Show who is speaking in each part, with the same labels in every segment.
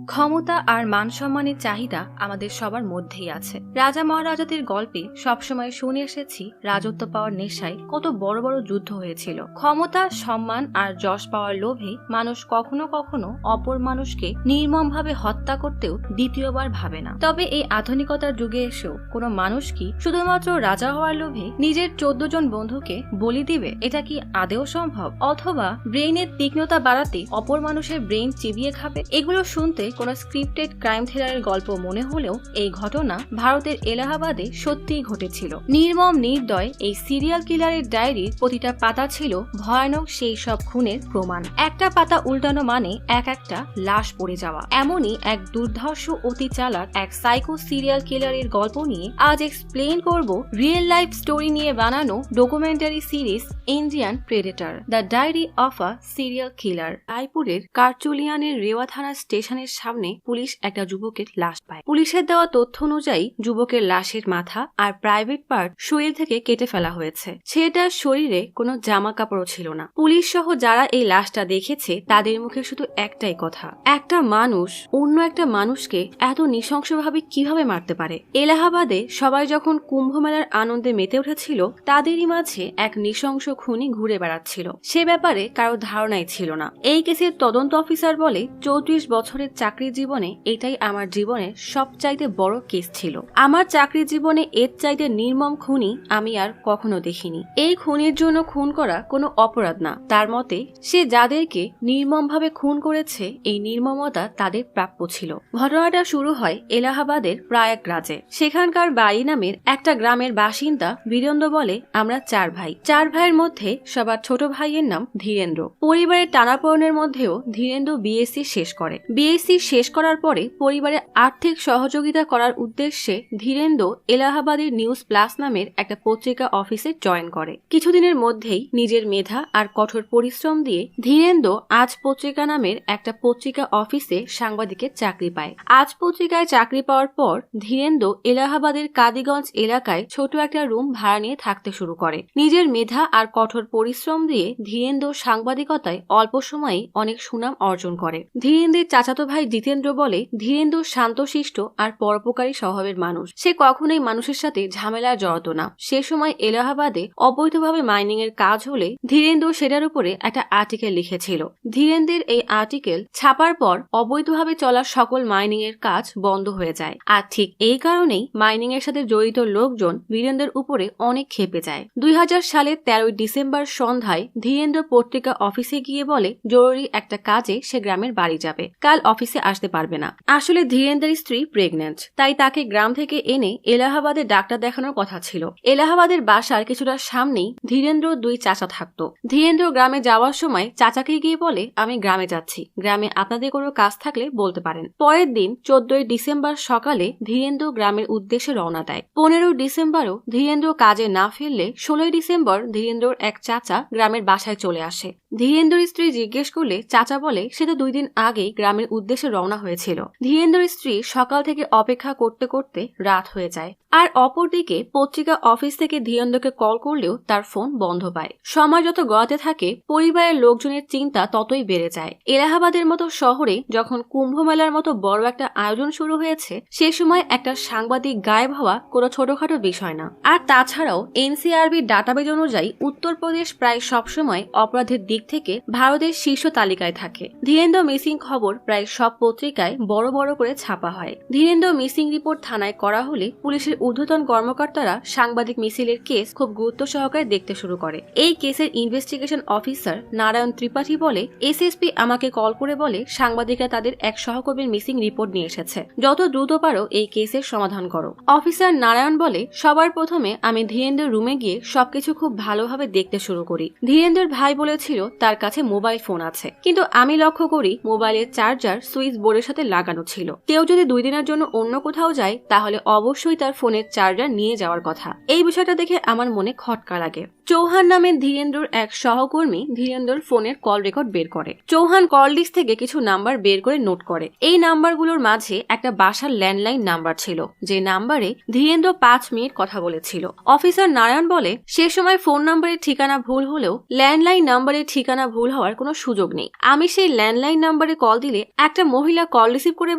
Speaker 1: ক্ষমতা আর মান সম্মানের চাহিদা আমাদের সবার মধ্যেই আছে। রাজা মহারাজাদের গল্পে সবসময় শুনে এসেছি রাজত্ব পাওয়ার নেশায় কত বড় বড় যুদ্ধ হয়েছিল। ক্ষমতা, সম্মান আর যশ পাওয়ার লোভে মানুষ কখনো কখনো অপর মানুষকে নির্মমভাবে হত্যা করতেও দ্বিতীয়বার ভাবে না। তবে এই আধুনিকতার যুগে এসেও কোনো মানুষ কি শুধুমাত্র রাজা হওয়ার লোভে নিজের 14 জন বন্ধুকে বলি দিবে? এটা কি আদেও সম্ভব? অথবা ব্রেইনের তীক্ষ্ণতা বাড়াতে অপর মানুষের ব্রেইন চিবিয়ে খাবে? এগুলো শুনতে কোনো স্ক্রিপ্টেড ক্রাইম থ্রিলারের গল্প মনে হলেও এই ঘটনা ভারতের এলাহাবাদে সত্যিই ঘটেছিল। নির্মম নির্দয় এই সিরিয়াল কিলারের ডায়েরির প্রতিটা পাতা ছিল ভয়ানক সেই সব খুনের প্রমাণ। একটা পাতা উল্টানো মানে একটা লাশ পড়ে যাওয়া। এমনই এক দুর্ধর্ষ, অতি চালাক এক সাইকো সিরিয়াল কিলারের গল্প নিয়ে আজ এক্সপ্লেন করব রিয়েল লাইফ স্টোরি নিয়ে বানানো documentary series Indian predator, the diary of a serial killer. রায়পুরের কারচুলিয়ানের রেওয়া থানা স্টেশনের সামনে পুলিশ একটা যুবকের লাশ পায়। পুলিশের দেওয়া তথ্য অনুযায়ী যুবকের লাশের মাথা আর প্রাইভেট পার্ট শরীর থেকে কেটে ফেলা হয়েছে। ছেলেটার শরীরে কোনো জামা কাপড়ও ছিল না। পুলিশ সহ যারা এই লাশটা দেখেছে তাদের মুখে শুধু একটাই কথা, একটা মানুষ অন্য একটা মানুষকে এত নৃশংসভাবে কিভাবে মারতে পারে? এলাহাবাদে সবাই যখন কুম্ভ মেলার আনন্দে মেতে উঠেছিল তাদেরই মাঝে এক নৃশংস খুনি ঘুরে বেড়াচ্ছিল। সে ব্যাপারে কারো ধারণাই ছিল না। এই কেসের তদন্ত অফিসার বলে 34 বছরের চাকরির জীবনে এটাই আমার জীবনের সবচাইতে বড় কেস ছিল। আমার চাকরির জীবনে এর চাইতে নির্মম খুনি আমি আর কখনো দেখিনি। এই খুনের জন্য খুন করা কোনো অপরাধ না। তার মতে সে যাদেরকে নির্মমভাবে খুন করেছে এই নির্মমতা তাদের প্রাপ্য ছিল। ঘটনাটা শুরু হয় এলাহাবাদের প্রয়াগরাজে। সেখানকার বাড়ি নামের একটা গ্রামের বাসিন্দা বীরেন্দ্র বলে, আমরা 4 ভাই। 4 ভাইয়ের মধ্যে সবার ছোট ভাইয়ের নাম ধীরেন্দ্র। পরিবারের টানাপোড়েনের মধ্যেও ধীরেন্দ্র বিএসসি শেষ করে। বিএসসি শেষ করার পরে পরিবারে আর্থিক সহযোগিতা করার উদ্দেশ্যে ধীরেন্দ্র এলাহাবাদের নিউজ প্লাস নামের একটা পত্রিকা অফিসে জয়েন করে। কিছুদিনের মধ্যেই নিজের মেধা আর কঠোর পরিশ্রম দিয়ে ধীরেন্দ্র আজ পত্রিকা নামের একটা পত্রিকা অফিসে সাংবাদিকের চাকরি পায়। আজ পত্রিকায় চাকরি পাওয়ার পর ধীরেন্দ্র এলাহাবাদের কাদিগঞ্জ এলাকায় ছোট একটা রুম ভাড়া নিয়ে থাকতে শুরু করে। নিজের মেধা আর কঠোর পরিশ্রম দিয়ে ধীরেন্দ্র সাংবাদিকতায় অল্প সময়ে অনেক সুনাম অর্জন করে। ধীরেন্দ্রের চাচাতো ভাই জিতেন্দ্র বলে, ধীরেন্দ্র শান্তশিষ্ট আর পরোপকারী স্বভাবের মানুষ। সে কখনোই মানুষের সাথে ঝামেলায় জড়াতো না। সে সময় এলাহাবাদে অবৈধভাবে মাইনিং এর কাজ হলে ধীরেন্দ্র সেটার উপরে একটা আর্টিকেল লিখেছিল। ধীরেন্দ্রের এই আর্টিকেল ছাপার পর অবৈধভাবে চলা সকল মাইনিং এর কাজ বন্ধ হয়ে যায়। আর ঠিক এই কারণেই মাইনিং এর সাথে জড়িত লোকজন বীরেন্দ্রের উপরে অনেক ক্ষেপে যায়। 2000 সালের 13 ডিসেম্বর সন্ধ্যায় ধীরেন্দ্র পত্রিকা অফিসে গিয়ে বলে জরুরি একটা কাজে সে গ্রামের বাড়ি যাবে, কাল অফিসে আসতে পারবে না। আসলে ধীরেন্দ্রের স্ত্রী প্রেগন্যান্ট, তাই তাকে গ্রাম থেকে এনে এলাহাবাদে ডাক্তার দেখানোর কথা ছিল। এলাহাবাদের বাসার কিছুটা সামনেই ধীরেন্দ্র 2 চাচা থাকতো। ধীরেন্দ্র গ্রামে যাওয়ার সময় চাচাকে গিয়ে বলে, আমি গ্রামে যাচ্ছি, গ্রামে আপনাদের কোনো কাজ থাকলে বলতে পারেন। পরের দিন 14 ডিসেম্বর সকালে ধীরেন্দ্র গ্রামের উদ্দেশ্যে রওনা দেয়। 15 ডিসেম্বরও ধীরেন্দ্র কাজে না ফিরলে 16 ডিসেম্বর ধীরেন্দ্রর এক চাচা গ্রামের বাসায় চলে আসে। ধীরেন্দ্রের স্ত্রী জিজ্ঞেস করলে চাচা বলে সে তো 2 দিন আগেই গ্রামের উদ্দেশ্যে রওনা হয়েছিল। ধীরেন্দ্রের স্ত্রী সকাল থেকে অপেক্ষা করতে করতে রাত হয়ে যায়। আর অপরদিকে পত্রিকা অফিস থেকে ধীরেন্দ্রকে কল করলেও তার ফোন বন্ধ পায়। সময় যত গড়াতে থাকে পরিবারের লোকজনের চিন্তা ততই বেড়ে যায়। এলাহাবাদের মতো শহরে যখন কুম্ভ মেলার মতো বড় একটা আয়োজন শুরু হয়েছে সে সময় একটা সাংবাদিক গায়েব হওয়া কোনো ছোটখাটো বিষয় না। আর তাছাড়াও এনসিআরবির ডাটাবেজ অনুযায়ী উত্তরপ্রদেশ প্রায় সবসময় অপরাধের দিক থেকে ভারতের শীর্ষ তালিকায় থাকে। ধীরেন্দ্র মিসিং খবর প্রায় সব পত্রিকায় বড় বড় করে ছাপা হয়। ধীরেন্দ্র মিসিং রিপোর্ট থানায় করা হলে পুলিশের ঊর্ধ্বতন কর্মকর্তারা সাংবাদিক মিছিলের কেস খুব গুরুত্ব সহকারে দেখতে শুরু করে। এই কেসের ইনভেস্টিগেশন অফিসার নারায়ণ ত্রিপাঠী বলে, এসএসপি আমাকে কল করে বলে সাংবাদিকরা তাদের এক সহকর্মীর মিসিং রিপোর্ট নিয়ে এসেছে, যত দ্রুত পারো এই কেসের সমাধান করো। অফিসার নারায়ণ বলে, সবার প্রথমে আমি ধীরেন্দ্রের রুমে গিয়ে সবকিছু খুব ভালোভাবে দেখতে শুরু করি। ধীরেন্দ্রের ভাই বলেছিল তার কাছে মোবাইল ফোন আছে, কিন্তু আমি লক্ষ্য করি মোবাইলের চার্জার সুইচ বোর্ডের সাথে লাগানো ছিল। কেউ যদি 2 দিনের জন্য অন্য কোথাও যায় তাহলে অবশ্যই তার ফোনের চার্জার নিয়ে যাওয়ার কথা। এই বিষয়টা দেখে আমার মনে খটকা লাগে। চৌহান নামের ধীরেন্দ্রর এক সহকর্মী ধীরেন্দ্রর ফোনের কল রেকর্ড বের করে। চৌহান কল লিস্ট থেকে কিছু নাম্বার বের করে নোট করে। এই নাম্বারগুলোর মাঝে একটা বাসার ল্যান্ডলাইন নাম্বার ছিল, যে নাম্বারে ধীরেন্দ্র 5 মিনিট কথা বলেছিল। অফিসার নারায়ণ বলে, সে সময় ফোন নাম্বারের ঠিকানা ভুল হলেও ল্যান্ডলাইন নাম্বারের ঠিকানা ভুল হওয়ার কোনো সুযোগ নেই। আমি সেই ল্যান্ডলাইন নাম্বারে কল দিলে একটা মহিলা কল রিসিভ করে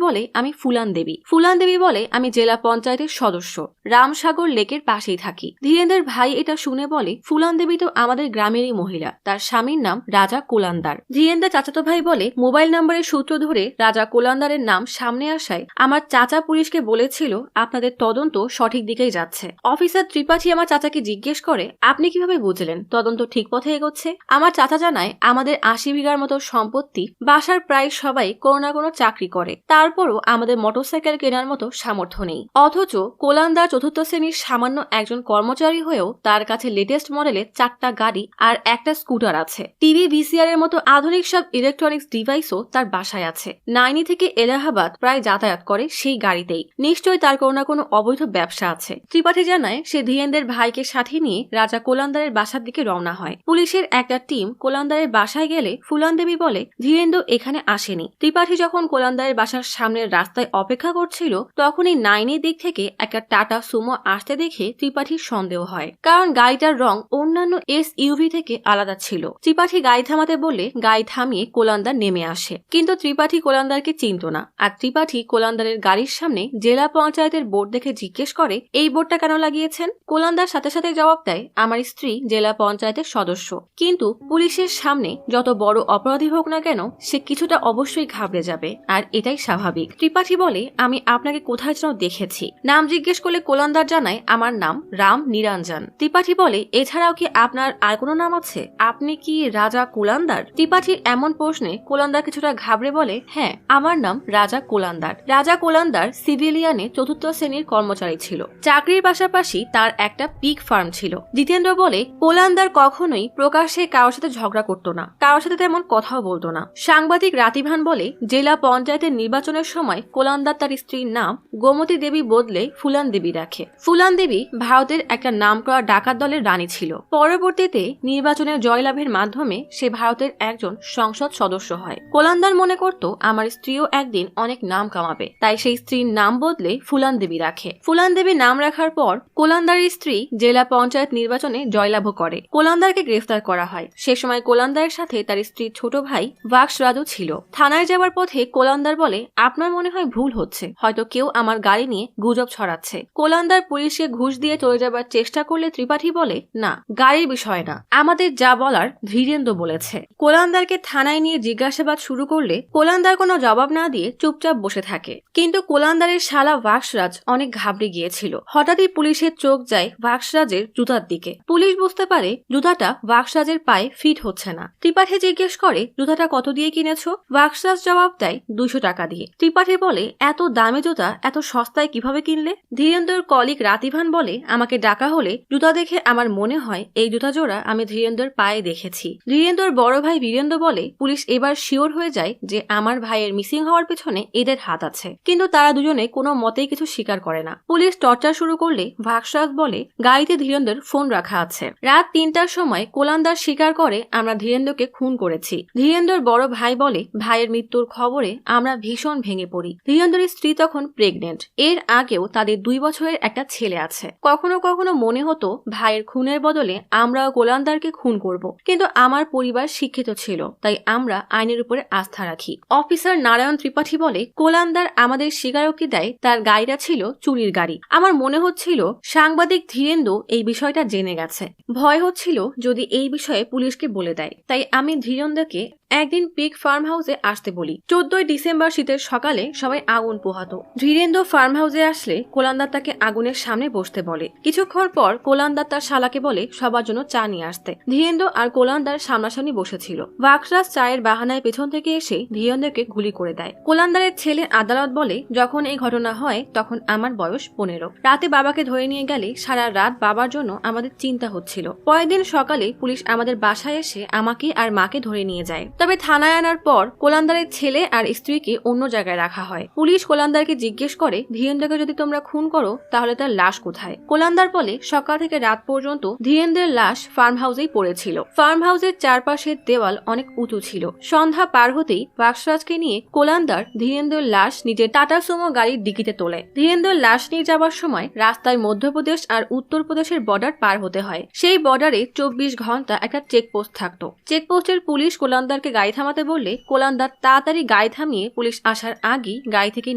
Speaker 1: বলে আমি ফুলান দেবী। ফুলান দেবী বলে আমি জেলা পঞ্চায়েতের সদস্য, রামসাগর লেকের পাশেই থাকি। ধীরেন্দ্রের ভাই এটা শুনে বলে ফুলান দেবী তো আমাদের গ্রামেরই মহিলা, তার স্বামীর নাম রাজা কোলান্দার। ধীরেন্দ্রের চাচাতো ভাই বলে মোবাইল নাম্বারের সূত্র ধরে রাজা কোলান্দারের নাম সামনে আসায় আমার চাচা পুলিশকে বলেছিল আপনাদের তদন্ত সঠিক দিকেই যাচ্ছে। অফিসার ত্রিপাঠী আমার চাচাকে জিজ্ঞেস করে আপনি কিভাবে বুঝলেন তদন্ত ঠিক পথে এগোচ্ছে? আমার চাচা জানায় আমাদের 80 বিঘার মতো সম্পত্তি, বাসার প্রায় সবাই কোনো না কোনো চাকরি করে, তারপরও আমাদের মোটরসাইকেল কেনার মতো সামর্থ্য নেই। অথচ কোলান্দার চতুর্থ শ্রেণীর সামান্য একজন কর্মচারী হয়েও তার কাছে লেটেস্ট মডেলের 4টা গাড়ি আর একটা স্কুটার আছে। টিভি, ভিসিআর এর মতো আধুনিক সব ইলেকট্রনিক্স ডিভাইসও তার বাসায় আছে। নাইনি থেকে এলাহাবাদ প্রায় যাতায়াত করে সেই গাড়িতেই। নিশ্চয়ই তার কোনো না কোনো অবৈধ ব্যবসা আছে। ত্রিপাঠী জানায় সে ধীরেন্দ্রের ভাইকে সাথে নিয়ে রাজা কোলান্দারের বাসার দিকে রওনা হয়। পুলিশের একটা টিম কোলান্দারের বাসায় গেলে ফুলান দেবী বলে ধীরেন্দ্র এখানে আসেনি। ত্রিপাঠী যখন কোলান্দারের বাসার সামনের রাস্তায় অপেক্ষা করছিল তখনই নাইনের দিক থেকে একটা টাটা সুমো আসতে দেখে ত্রিপাঠীর সন্দেহ হয়, কারণ গাড়িটার রং অন্যান্য এসইউভি থেকে আলাদা ছিল। ত্রিপাঠী গাড়ি থামাতে বললে গাড়ি থামিয়ে কোলান্দার নেমে আসে, কিন্তু ত্রিপাঠী কোলান্দারকে চিনত না। আর ত্রিপাঠী কোলান্দারের গাড়ির সামনে জেলা পঞ্চায়েতের বোর্ড দেখে জিজ্ঞেস করে এই বোর্ডটা কেন লাগিয়েছেন? কোলান্দার সাথে সাথে জবাব দেয় আমার স্ত্রী জেলা পঞ্চায়েতের সদস্য। কিন্তু পুলিশের সামনে যত বড় অপরাধী হোক না কেন সে কিছুটা অবশ্যই ঘাবড়ে যাবে, আর এটাই স্বাভাবিক। ত্রিপাঠী বলে আমি আপনাকে কোথায় যেন দেখেছি। নাম জিজ্ঞেস করলে কোলান্দার জানায় আমার নাম রাম নিরঞ্জন। ত্রিপাঠী বলে এছাড়াও কি আপনার আর কোনো নাম আছে? আপনি কি রাজা কোলান্দার? ত্রিপাঠীর এমন প্রশ্নে কোলান্দার কিছুটা ঘাবড়ে বলে হ্যাঁ, আমার নাম রাজা কোলান্দার। রাজা কোলান্দার সিভিলিয়ানে 4র্থ শ্রেণীর কর্মচারী ছিল। চাকরির পাশাপাশি তার একটা পিগ ফার্ম ছিল। জিতেন্দ্র বলে কোলান্দার কখনোই প্রকাশ্যে কারোর সাথে ঝগড়া করতো না, কারোর সাথে তেমন কথাও বলতো না। সাংবাদিক রাতিভান বলে জেলা পঞ্চায়েতের নির্বাচনের সময় কোলান্দার তার স্ত্রীর নাম গোমতী দেবী বদলে ফুলান দেবী রাখে। ফুলান দেবী ভারতের একটা নামকরা ডাকাত দলের রানী ছিল। পরবর্তীতে নির্বাচনের জয়লাভের মাধ্যমে সে ভারতের একজন সংসদ সদস্য হয়। কোলান্দার মনে করত আমার স্ত্রীও একদিন অনেক নাম কামাবে, তাই সেই স্ত্রীর নাম বদলে ফুলান দেবী রাখে। ফুলান দেবী নাম রাখার পর কোলান্দারের স্ত্রী জেলা পঞ্চায়েত নির্বাচনে জয়লাভ করে। কোলান্দারকে গ্রেফতার করা হয়। সে সময় কোলান্দারের সাথে তার স্ত্রীর ছোট ভাই ভাক্স রাজু ছিল। থানায় যাওয়ার পথে কোলান্দার বলে আপনার মনে হয় ভুল হচ্ছে, হয়তো কেউ আমার গাড়ি নিয়ে গুজব ছড়াচ্ছে। কোলান্দার পুলিশকে ঘুষ দিয়ে চলে যাবার চেষ্টা করলে ত্রিপাঠী বলে না, গাড়ির বিষয় না, আমাদের যা বলার ধীরেন্দ্র বলেছে। কোলান্দারকে থানায় নিয়ে জিজ্ঞাসাবাদ শুরু করলে কোলান্দার কোনো জবাব না দিয়ে চুপচাপ বসে থাকে। কিন্তু কোলান্দারের শালা ভাক্সরাজ অনেক ঘাবড়ে গিয়েছিল। হঠাৎই পুলিশের চোখ যায় ভাক্সরাজের জুতার দিকে। পুলিশ বুঝতে পারে জুতাটা ভাক্সরাজের পায়ে ফিট হচ্ছে না। ত্রিপাঠী জিজ্ঞেস করে জুতাটা কত দিয়ে কিনেছো? ভাক্সরাজ জবাব দেয় 200 টাকা দিয়ে। ত্রিপাঠী বলে এত দামি জুতা এত সস্তায় কিভাবে কিনলে? ধীরেন্দ্রর কলিগ রাতিভান বলে আমাকে ডাকা হলে জুতা দেখে আমার মনে হয় এই জুতা জোড়া আমি ধীরেন্দ্রর পায়ে দেখেছি। ধীরেন্দ্রর বড় ভাই বীরেন্দ্র বলে পুলিশ এবার শিওর হয়ে যায় যে আমার ভাইয়ের মিসিং হওয়ার পেছনে এদের হাত আছে, কিন্তু তারা দুজনে কোনো মতেই কিছু স্বীকার করে না। পুলিশ টর্চার শুরু করলে ভাক্সরাজ বলে গাড়িতে ধীরেন্দ্রর ফোন রাখা আছে। রাত 3টার সময় কোলান্দার স্বীকার করে আমরা ধীরেন্দ্রকে খুন করেছি। ধীরেন্দ্রর বড় ভাই বলে ভাইয়ের মৃত্যুর খবরে আমরা ভীষণ ভেঙে পড়ি। ধীরেন্দ্রের স্ত্রী তখন প্রেগনেন্ট। এর আগেও তাদের 2 বছরের একটা ছেলে আছে। কখনো কখনো মনে হতো ভাইয়ের খুনের বদলে আমরাও কোলান্দারকে খুন করব, কিন্তু আমার পরিবার শিক্ষিত ছিল, তাই আমরা আইনের উপরে আস্থা রাখি। অফিসার নারায়ণ ত্রিপাঠী বলে কোলান্দার আমাদের স্বীকারোক্তি দেয় তার গাড়িটা ছিল চুরির গাড়ি। আমার মনে হচ্ছিল সাংবাদিক ধীরেন্দ্র এই বিষয়টা জেনে গেছে। ভয় হচ্ছিল যদি এই বিষয়ে পুলিশকে বলে দেয়, তাই আমি ধীরেন্দ্রকে একদিন পিক ফার্ম হাউসে আসতে বলি। 14ই ডিসেম্বর শীতের সকালে সবাই আগুন পোহাতো। ধীরেন্দ্র ফার্ম হাউসে আসলে কোলান্দার তাকে আগুনের সামনে বসতে বলে। কিছুক্ষণ পর কোলান্দার তার শালাকে বলে সবার জন্য চা নিয়ে আসতে। ধীরেন্দ্র আর কোলান্দার সামনাসামনি বসেছিল। ভাক্সরাজ চায়ের বাহানায় পেছন থেকে এসে ধীরেন্দ্রকে গুলি করে দেয়। কোলান্দারের ছেলে আদালত বলে যখন এই ঘটনা হয় তখন আমার বয়স 15। রাতে বাবাকে ধরে নিয়ে গেলে সারা রাত বাবার জন্য আমাদের চিন্তা হচ্ছিল। পরের দিন সকালে পুলিশ আমাদের বাসায় এসে আমাকে আর মাকে ধরে নিয়ে যায়। তবে থানায় আনার পর কোলান্দারের ছেলে আর স্ত্রীকে অন্য জায়গায় রাখা হয়। পুলিশ কোলান্দারকে জিজ্ঞেস করে, ধীরেন্দ্রকে যদি তোমরা খুন করো তাহলে তার লাশ কোথায়? কোলান্দার বলে, সকাল থেকে রাত পর্যন্ত ধীরেন্দ্রের লাশ ফার্ম হাউসেই পড়েছিল। ফার্ম হাউসের চারপাশের দেওয়াল অনেক উঁচু ছিল। সন্ধ্যা পার হতেই বাক্সরাজকে নিয়ে কোলান্দার ধীরেন্দ্রের লাশ নিজের টাটা সুমো গাড়ির ডিকিতে তোলে। ধীরেন্দ্রের লাশ নিয়ে যাওয়ার সময় রাস্তায় মধ্যপ্রদেশ আর উত্তরপ্রদেশের বর্ডার পার হতে হয়। সেই বর্ডারে 24 ঘন্টা একটা চেকপোস্ট থাকতো। চেকপোস্টের পুলিশ কোলান্দারকে গাড়ি থামাতে বললে কোলান্দার তাড়াতাড়ি গাড়ি থামিয়ে পুলিশ আসার আগেই গাড়ি থেকে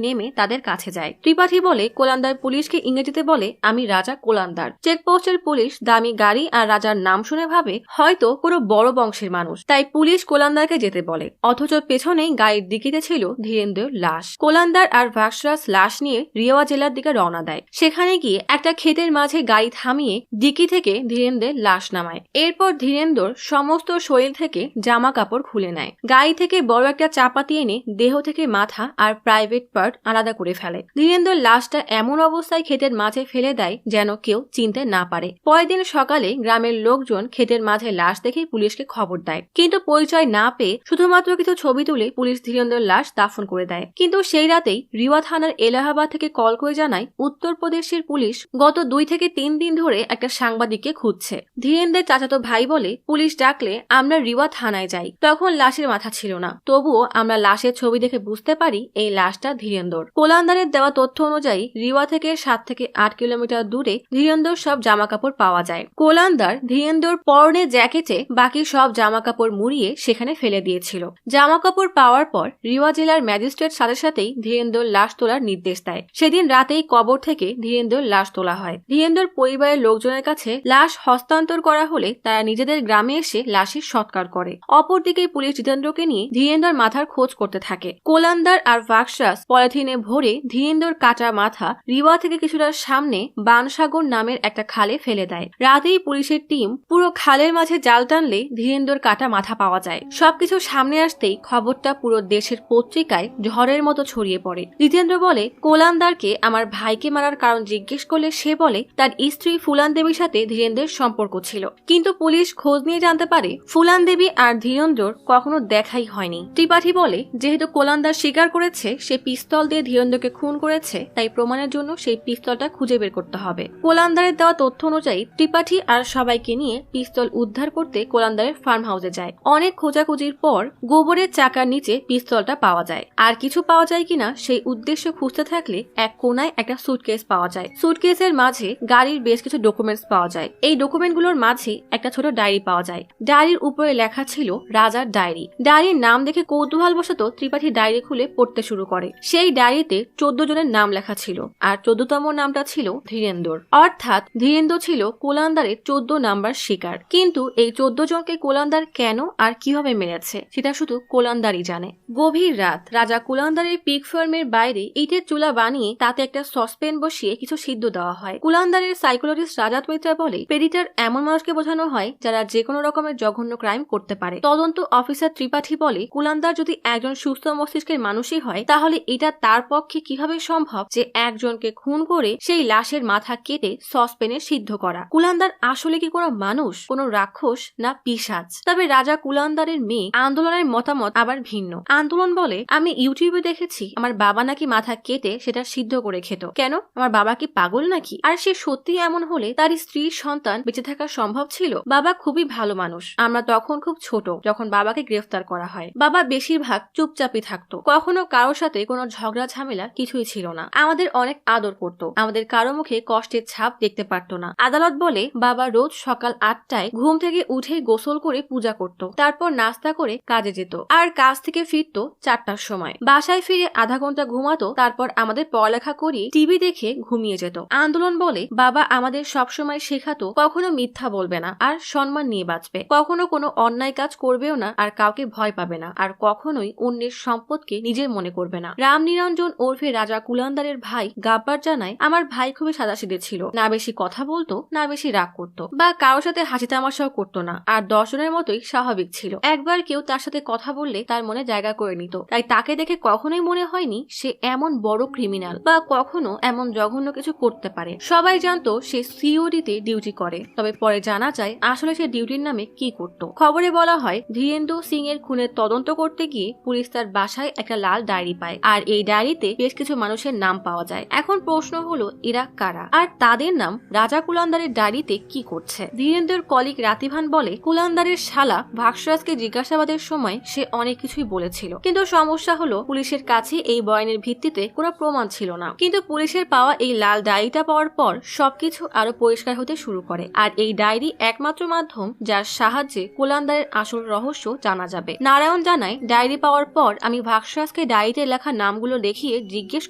Speaker 1: নেমে তাদের কাছে যায়। ত্রিপাঠী বলে, কোলান্দার পুলিশকে ইংরেজিতে বলে, আমি রাজা কোলান্দার। চেকপোস্টের পুলিশ দামি গাড়ি আর রাজার নাম শুনে ভাবে হয়তো কোনো বড় বংশের মানুষ, তাই পুলিশ কোলান্দারকে যেতে বলে। অথচ পেছনেই গাড়ির ডিকিতে ছিল ধীরেন্দ্রের লাশ। কোলান্দার আর বাক্সরাজ লাশ নিয়ে রিওয়া জেলার দিকে রওনা দেয়। সেখানে গিয়ে একটা ক্ষেতের মাঝে গাড়ি থামিয়ে ডিকি থেকে ধীরেন্দ্রের লাশ নামায়। এরপর ধীরেন্দ্র সমস্ত শরীর থেকে জামা কাপড় খুলে নেয়। গাড়ি থেকে বড় একটা চাপাতি এনে দেহ থেকে মাথা আর প্রাইভেট পার্ট আলাদা করে ফেলে। ধীরেন্দ্রের লাশটা এমন অবস্থায় ক্ষেতের মাঝে ফেলে দেয় যেন কেউ চিনতে না পারে। পরের দিন সকালে গ্রামের লোকজন ক্ষেতের মাঝে লাশ দেখে পুলিশকে খবর দেয়, কিন্তু পরিচয় না পেয়ে শুধুমাত্র কিছু ছবি তুলে পুলিশ ধীরেন্দ্রের লাশ দাফন করে দেয়। কিন্তু সেই রাতেই রিওয়া থানার এলাহাবাদ থেকে কল করে জানায় উত্তরপ্রদেশের পুলিশ গত 2 থেকে 3 দিন ধরে একটা সাংবাদিককে খুঁজছে। ধীরেন্দ্রের চাচাতো ভাই বলে, পুলিশ ডাকলে আমরা রিওয়া থানায় যাই। তখন লাশের মাথা ছিল না, তবুও আমরা লাশের ছবি দেখে বুঝতে পারি এই লাশটা ধীরেন্দ্র। কোলান্দারের দেওয়া তথ্য অনুযায়ী রিওয়া থেকে 7 থেকে 8 কিলোমিটার দূরে ধীরেন্দ্রর সব জামা কাপড় পাওয়া যায়। কোলান্দার ধীরেন্দ্রর পরনে জ্যাকেটে বাকি সব জামা কাপড় মুড়িয়ে সেখানে ফেলে দিয়েছিল। জামা কাপড় পাওয়ার পর রিওয়া জেলার ম্যাজিস্ট্রেট সাথে সাথেই ধীরেন্দ্রর লাশ তোলার নির্দেশ দেয়। সেদিন রাতেই কবর থেকে ধীরেন্দ্রর লাশ তোলা হয়। ধীরেন্দ্রর পরিবারের লোকজনের কাছে লাশ হস্তান্তর করা হলে তারা নিজেদের গ্রামে এসে লাশের সৎকার করে। অপরদিকে পুলিশ জিতেন্দ্রকে নিয়ে ধীরেন্দ্রর মাথার খোঁজ করতে থাকে। কোলান্দার আর বাক্সরাজ পলিথিনে ভরে ধীরেন্দ্রর কাটা মাথা রিওয়া থেকে কিছুটা সামনে বানসাগর নামের একটা খালে ফেলে দেয়। রাতেই পুলিশের টিম পুরো খালের মাঝে জাল টানলে ধীরেন্দ্রর কাটা মাথা পাওয়া যায়। সবকিছু সামনে আসতেই খবরটা পুরো দেশের পত্রিকায় ঝড়ের মতো ছড়িয়ে পড়ে। জিতেন্দ্র বলে, কোলান্দারকে আমার ভাইকে মারার কারণ জিজ্ঞেস করলে সে বলে তার স্ত্রী ফুলান দেবীর সাথে ধীরেন্দ্রের সম্পর্ক ছিল। কিন্তু পুলিশ খোঁজ নিয়ে জানতে পারে ফুলান দেবী আর ধীরেন্দ্রর কখনো দেখাই হয়নি। ত্রিপাঠী বলে, যেহেতু কোলান্দার স্বীকার করেছে সে পিস্তল দিয়ে ধীরেন্দ্রকে খুন করেছে, তাই প্রমাণের জন্য সেই পিস্তলটা খুঁজে বের করতে হবে। কোলান্দারের দেওয়া তথ্য অনুযায়ী ত্রিপাঠী আর সবাইকে নিয়ে পিস্তল উদ্ধার করতে কোলান্দারের ফার্ম হাউসে যায়। অনেক খোঁজাখুঁজির পর গোবরের চাকার নিচে পিস্তলটা পাওয়া যায়। আর কিছু পাওয়া যায় কিনা সেই উদ্দেশ্য খুঁজতে থাকলে এক কোনায় একটা সুটকেস পাওয়া যায়। সুটকেসের মাঝে গাড়ির বেশ কিছু ডকুমেন্টস পাওয়া যায়। এই ডকুমেন্টগুলোর মাঝে একটা ছোট ডায়েরি পাওয়া যায়। ডায়েরির উপরে লেখা ছিল রাজার ডায়েরি। ডায়েরির নাম দেখে কৌতূহলবশত ত্রিপাঠী ডায়েরি খুলে পড়তে শুরু করে। সেই ডায়েরিতে 14 জনের নাম লেখা ছিল, আর 14তম নামটা ছিল ধীরেন্দ্র। অর্থাৎ ধীরেন্দ্র ছিল কোলান্দারের 14 নাম্বার শিকার। কিন্তু এই 14 জনকে কোলান্দার কেন আর কিভাবে মেরেছে সেটা শুধু কোলান্দারই জানে। গভীর রাত, রাজা কোলান্দারের পিগ ফার্মের বাইরে ইটের চুলা বানিয়ে তাতে একটা সসপেন বসিয়ে কিছু সিদ্ধ দেওয়া হয়। কোলান্দারের সাইকোলজিস্ট রাজাত মিত্রা বলে, প্রেডিটর এমন মানুষকে বোঝানো হয় যারা যে কোনো রকমের জঘন্য ক্রাইম করতে পারে। তদন্ত অফিসার ত্রিপাঠী বলে, কোলান্দার যদি একজন সুস্থ মস্তিষ্কের মানুষই হয় তাহলে এটা তার পক্ষে কিভাবে সম্ভব যে একজনকে খুন করে সেই লাশের মাথা কেটে সসপেনে সিদ্ধ করা? কুলান্দার আসলে কি কোনো মানুষ, কোনো রাক্ষস, না পিশাচ? তবে রাজা কুলান্দারের মেয়ে আন্দোলনের মতামত আবার ভিন্ন। আন্দোলন বলে, আমি ইউটিউবে দেখেছি আমার বাবা নাকি মাথা কেটে সেটা সিদ্ধ করে খেত। কেন? আমার বাবা কি পাগল নাকি? আর সে সত্যি এমন হলে তার স্ত্রীর সন্তান বেঁচে থাকা সম্ভব ছিল? বাবা খুবই ভালো মানুষ। আমরা তখন খুব ছোট যখন বাবাকে গ্রেফতার করা হয়। বাবা বেশিরভাগ চুপচাপই থাকতো, কখনো কারোর সাথে কোনো ঝগড়া ঝামেলা কিছুই ছিল না। আমাদের অনেক আদর করত, আমাদের কারো মুখে কষ্টের ছাপ দেখতে পারত না। আদালত বলে, বাবা রোজ সকাল 8টায় ঘুম থেকে উঠে গোসল করে পূজা করত, তারপর নাস্তা করে কাজে যেত, আর কাজ থেকে ফিরতো 4টার সময়। বাসায় ফিরে আধা ঘন্টা ঘুমাতো, তারপর আমাদের পড়ালেখা করিয়ে টিভি দেখে ঘুমিয়ে যেত। আন্দোলন বলে, বাবা আমাদের সবসময় শেখাতো কখনো মিথ্যা বলবে না আর সম্মান নিয়ে বাঁচবে, কখনো কোনো অন্যায় কাজ করবেও না আর কাউকে ভয় পাবে না, আর কখনোই অন্যের সম্পদকে নিজের মনে করবে না। রাম নিরঞ্জন ওরফে রাজা কুলান্দারের ভাই গাব্বার জানায়, আমার ভাই খুবই সাদাসিধে ছিল, না বেশি কথা বলতো, না বেশি রাগ করতো, বা কারোর সাথে হাসি তামাশাও করতো না, আর 10 জনের মতোই স্বাভাবিক ছিল। একবার কেউ তার সাথে কথা বললে তার মনে জায়গা করে নিত, তাই তাকে দেখে কখনোই মনে হয়নি সে এমন বড় ক্রিমিনাল বা কখনো এমন জঘন্য কিছু করতে পারে। সবাই জানতো সে সিওডিতে ডিউটি করে, তবে পরে জানা যায় আসলে সে ডিউটির নামে কি করত। খবরে বলা হয় ধীরেন্দ্র সিং এর খুনের তদন্ত করতে গিয়ে পুলিশ তার বাসায় একটা লাল ডায়েরি পায়, আর এই ডায়েরিতে বেশ কিছু মানুষের নাম পাওয়া যায়। এখন প্রশ্ন হলো এরা কারা, আর তাদের নাম রাজা কুলান্দারের ডায়েরিতে কি করছে? ধীরেন্দ্রের কলিগ রাতিভান বলে, কুলান্দারের শালা ভাস্করাজকে জিজ্ঞাসাবাদের সময় সে অনেক কিছুই বলেছিল, কিন্তু সমস্যা হলো পুলিশের কাছে এই বয়ানের ভিত্তিতে কোনো প্রমাণ ছিল না। কিন্তু পুলিশের পাওয়া এই লাল ডায়েরিটা পাওয়ার পর সবকিছু আরো পরিষ্কার হতে শুরু করে, আর এই ডায়েরি একমাত্র মাধ্যম যার সাহায্যে কুলান্দারের আসল রহস্য জানা যাবে। নারায়ণ জানায়, ডায়েরি পাওয়ার পর আমি ভাস্করাজকে ডায়েরিতে লেখা নামগুলো দেখিয়ে জিজ্ঞেস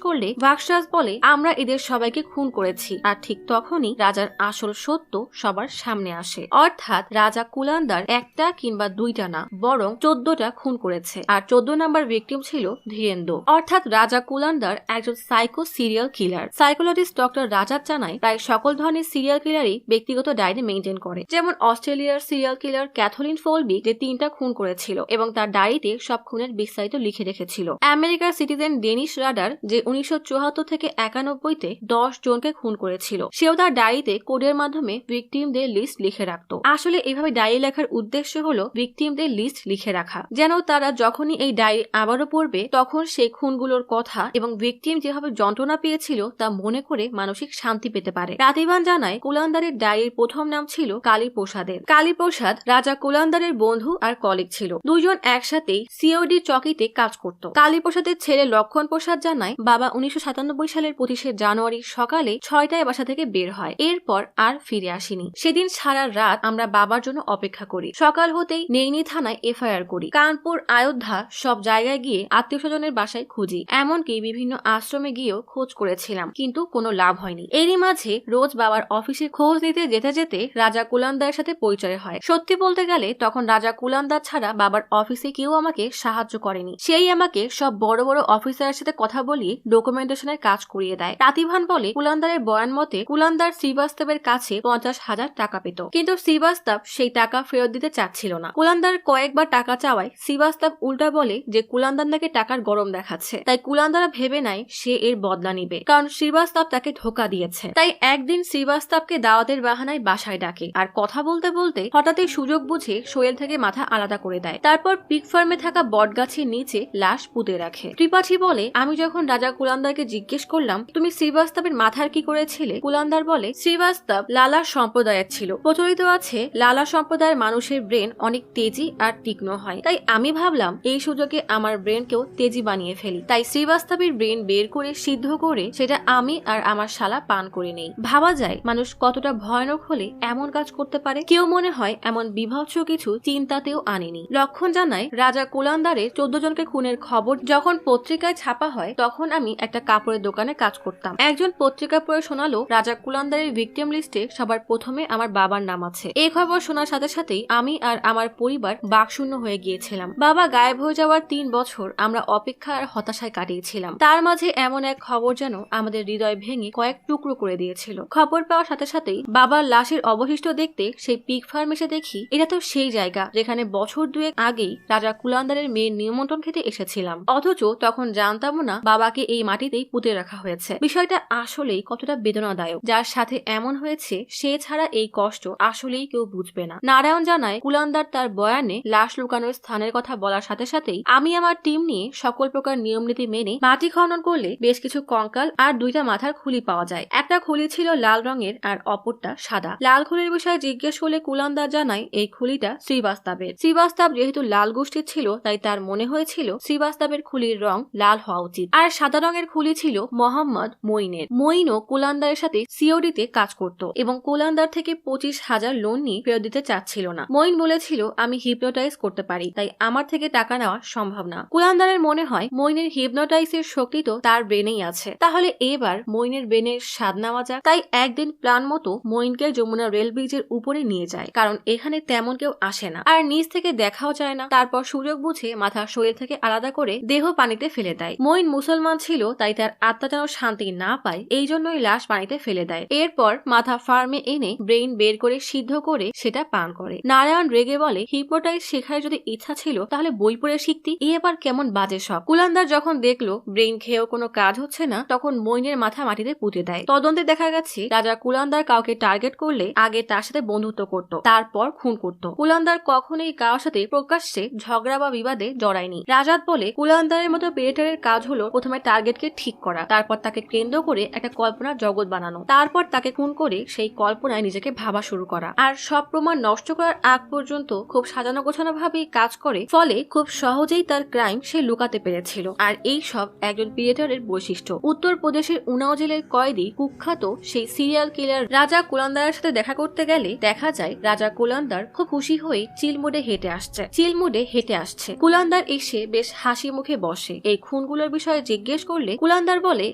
Speaker 1: করলে ভাস্করাজ বলে, আমরা এদের সবাইকে খুন করেছি। আর ঠিক তখনই রাজার আসল সত্য সবার সামনে আসে, অর্থাৎ রাজা কুলান্দার একটা কিংবা দুইটা না, বরং 14টা খুন করেছে, আর 14 নাম্বার ভিকটিম ছিল ধীরেন্দ্র। অর্থাৎ রাজা কুলান্দার একজন psycho serial killer. Psychologist doctor Rajat জানায়, প্রায় সকল ধরনের সিরিয়াল কিলারই ব্যক্তিগত ডায়েরি মেইনটেইন করে। যেমন অস্ট্রেলিয়ার সিরিয়াল কিলার ক্যাথলিন ফোলবি যে 3টা খুন করেছিল এবং তার ডায়েরিতে সব খুনের বিস্তারিত লিখে রেখেছিল। আমেরিকার সিটিজেন ডেনিস রাডার যে 1974 থেকে 91-তে 10 জনকে খুন করেছিল, সেও তার ডায়েরিতে কোডের মাধ্যমে ভিকটিমদের লিস্ট লিখে রাখত। আসলে এইভাবে ডায়েরি লেখার উদ্দেশ্য হলো ভিকটিমদের লিস্ট লিখে রাখা, যেন তারা যখনই এই ডায়েরি আবারও পড়বে তখন সেই খুনগুলোর কথা এবং ভিকটিম যেভাবে যন্ত্রণা পেয়েছিল তা মনে করে মানসিক শান্তি পেতে পারে। রাতিবান জানায়, কুলান্দারের ডায়েরির প্রথম নাম ছিল কালীপ্রসাদের। কালীপ্রসাদ রাজা কুলান্দারের বন্ধু আর কলিগ ছিল। দুইজন একসাথেই সিওডি চকিতে কাজ করত। কালীপ্রসাদের ছেলে লক্ষণ প্রসাদ জানায়, বাবা 1997 সালের 25শে জানুয়ারি সকালে 6টায় বাসা থেকে বের হয়, এরপর আর ফিরে আসেনি। সেদিন সারা রাত আমরা বাবার জন্য অপেক্ষা করি। সকাল হতেই নেইনি থানায় এফআইআর করি। কানপুর, অযোধ্যা সব জায়গায় গিয়ে আত্মীয় স্বজনের বাসায় খুঁজি, এমনকি বিভিন্ন আশ্রমে গিয়েও খোঁজ করেছিলাম, কিন্তু কোনো লাভ হয়নি। এরই মাঝে রোজ বাবার অফিসে খোঁজ নিতে যেতে যেতে রাজা কুলান্দারের সাথে পরিচয় হয়। সত্যি বলতে গেলে তখন রাজা কুলান্দার ছাড়া বাবার অফিসে কেউ আমাকে সাহায্য করেনি। সেই আমাকে সব বড় বড় অফিসারের সাথে কথা বলিয়ে ডকুমেন্টেশনের কাজ করিয়ে দেয়। রাতিভান বলে, কুলান্দারের বয়ান মতে কুলান্দার শ্রীবাস্তবের কাছে 50,000 টাকা পেত, কিন্তু শ্রীবাস্তব সেই টাকা ফেরত দিতে চাচ্ছিল না। কুলান্দার কয়েকবার টাকা চাওয়ায় শ্রীবাস্তব উল্টা বলে যে কুলান্দার নাকি টাকার গরম দেখাচ্ছে, তাই কুলান্দার ভেবে নেয় সে এর বদলা নিবে, কারণ শ্রীবাস্তব তাকে ধোকা দিয়েছে। তাই একদিন শ্রীবাস্তবকে দাওয়াতের বাহানায় বাসায় ডাকে, আর কথা বলতে বলতে হঠাৎই সুযোগ বুঝে শোয়েল থেকে মাথা আলাদা করে দেয়। তারপর পিক ফার্মে থাকা বটগাছের নিচে লাশ পুঁতে রাখে। ত্রিপাঠী বলে, আমি যখন রাজা কুলান্দারকে জিজ্ঞেস করলাম, তুমি শ্রীবাস্তবের মাথার কি করেছিলে? কুলান্দার বলে, শ্রীবাস্তব লালা সম্প্রদায়ের ছিল। প্রচলিত আছে লালা সম্প্রদায়ের মানুষের ব্রেন অনেক তেজি আর তীক্ষ্ণ হয়, তাই আমি ভাবলাম এই সুযোগে আমার ব্রেনকেও তেজি বানিয়ে ফেলি। তাই শ্রীবাস্তবের ব্রেন বের করে সিদ্ধ করে সেটা আমি আর আমার শালা পান করে নেই। ভাবা যায় মানুষ কতটা ভয়ানক হলে এমন কাজ করতে পারে। কেউ মনে হয় এমন বিভৎস কিছু চিন্তাতেও আনেনি। লক্ষণ জানায়, রাজা কুলান্দারের 14 জনকে খুনের খবর যখন পত্রিকায় ছাপা হয় তখন আমি একটা কাপড়ের দোকানে কাজ করতাম। একজন পত্রিকা পড়ে শোনালো রাজা কুলান্দারের ভিকটিম লিস্টে সবার প্রথমে আমার বাবার নাম আছে। এই খবর শোনার সাথে সাথেই আমি আর আমার পরিবার বাকশূন্য হয়ে গিয়েছিলাম। বাবা গায়েব হয়ে যাওয়ার 3 বছর আমরা অপেক্ষা আর হতাশায় কাটিয়েছিলাম। তার মাঝে এমন এক খবর যেন আমাদের হৃদয় ভেঙে কয়েক টুকরো করে দিয়েছিল। খবর পাওয়ার সাথে সাথেই বাবার লাশের অবশিষ্ট দেখতে সেই পিক ফার্ম এসে দেখি এটা তো সেই জায়গা যেখানে বছর 2 আগেই রাজা কুলান্দারের মেয়ের নিমন্ত্রণ খেতে এসেছিলাম, অথচ তখন জানতামও না বাবাকে এই মাটিতেই পুঁতে রাখা হয়েছে। বিষয়টা আসলেই কতটা বেদনাদায়ক। যার সাথে এমন হয়েছে সে ছাড়া এই কষ্ট আসলেই কেউ বুঝবে না। নারায়ণ জানায়, কুলান্দার তার বয়ানে লাশ লুকানোর স্থানের কথা বলার সাথে সাথেই আমি আমার টিম নিয়ে সকল প্রকার নিয়ম নীতি মেনে মাটি খনন করলে বেশ কিছু কঙ্কাল আর 2টা মাথার খুলি পাওয়া যায়। একটা খুলি ছিল লাল রঙের আর অপরটা সাদা। লাল খুলির বিষয়ে জিজ্ঞেস করলে কুলান্দার জানায় এই খুলিটা শ্রীবাস্তবের। শ্রীবাস্তব যেহেতু লাল গোষ্ঠীর ছিল তাই তার মনে হয়েছিল শ্রীবাস্তবের খুলির রং লাল হওয়া উচিত। আর সাদা রঙের খুলি ছিল মোহাম্মদ মঈনের। মঈনও কুলান্দারের সাথে সিওডিতে কাজ করত এবং কুলান্দার থেকে 25,000 লোন নিয়ে ফেরত দিতে চাচ্ছিল না। মঈন বলেছিল, আমি হিপনোটাইজ করতে পারি, তাই আমার থেকে টাকা নেওয়া সম্ভব না। কুলান্দারের মনে হয় মঈনের হিপনোটাইজের শক্তি তো তার ব্রেনেই আছে, তাহলে এবার মঈনের ব্রেনের স্বাদ নেওয়া যাক। তাই একদিন প্ল্যান মতো মঈনকে যমুনা রেল ব্রিজের উপরে নিয়ে যায়, কারণ এখানে তেমন কেউ আসে না আর নিচ থেকে দেখাও যায় না। তারপর সুযোগ বুঝে মাথা শরীর থেকে আলাদা করে দেহ পানিতে ফেলে দেয়। মঈন মুসলমান ছিল তাই তার আত্মা যেন শান্তি না পায় এই জন্যই লাশ পানিতে ফেলে দেয়। এরপর মাথা ফার্মে এনে ব্রেইন বের করে সিদ্ধ করে সেটা পান করে। নারায়ণ রেগে বলে, হিপনোটাইজ শেখার যদি ইচ্ছা ছিল তাহলে বই পড়ে শিখতি, এ আবার কেমন বাজে সব। কুলান্দার যখন দেখলো ব্রেইন খেয়েও কোনো কাজ হচ্ছে না তখন মঈনের মাথা মাটিতে পুঁতে দেয়। তদন্তে দেখা গেছে রাজা কুলান্দার কাউকে টার্গেট করলে আগে তার সাথে বন্ধুত্ব করত, তারপর খুন করত। কুলান্দার কখনোই কারোর সাথে প্রকাশ্যে ঝগড়া বা বিবাদে জড়ায়নি। রাজাত বলে কুলান্দারের মতো প্রেডেটরের কাজ হলো প্রথমে টার্গেটকে ঠিক করা, তারপর তাকে কেন্দ্র করে একটা কল্পনার জগৎ বানানো, তারপর তাকে খুন করে সেই কল্পনায় নিজেকে ভাবা শুরু করা, আর সব প্রমাণ নষ্ট করার আগ পর্যন্ত খুব সাজানো গোছানো ভাবেই কাজ করে। ফলে খুব সহজেই তার ক্রাইম সে লুকাতে পেরেছিল। আর এই সব একজন প্রেডেটরের বৈশিষ্ট্য। উত্তরপ্রদেশের উনাও জেলের কয়েদি কুখ্যাত সেই সিরিয়াল কিলার রাজা কুলান্দারের সাথে দেখা করতে গেলে দেখা যায় রাজা কুলান্দার খুব খুশি হয়ে চিলমুডে হেঁটে আসছে। কুলান্দার এসে বেশ হাসি মুখে বসে। এই খুনগুলোর বিষয়ে জিজ্ঞেস করলে কুলান্দার বলে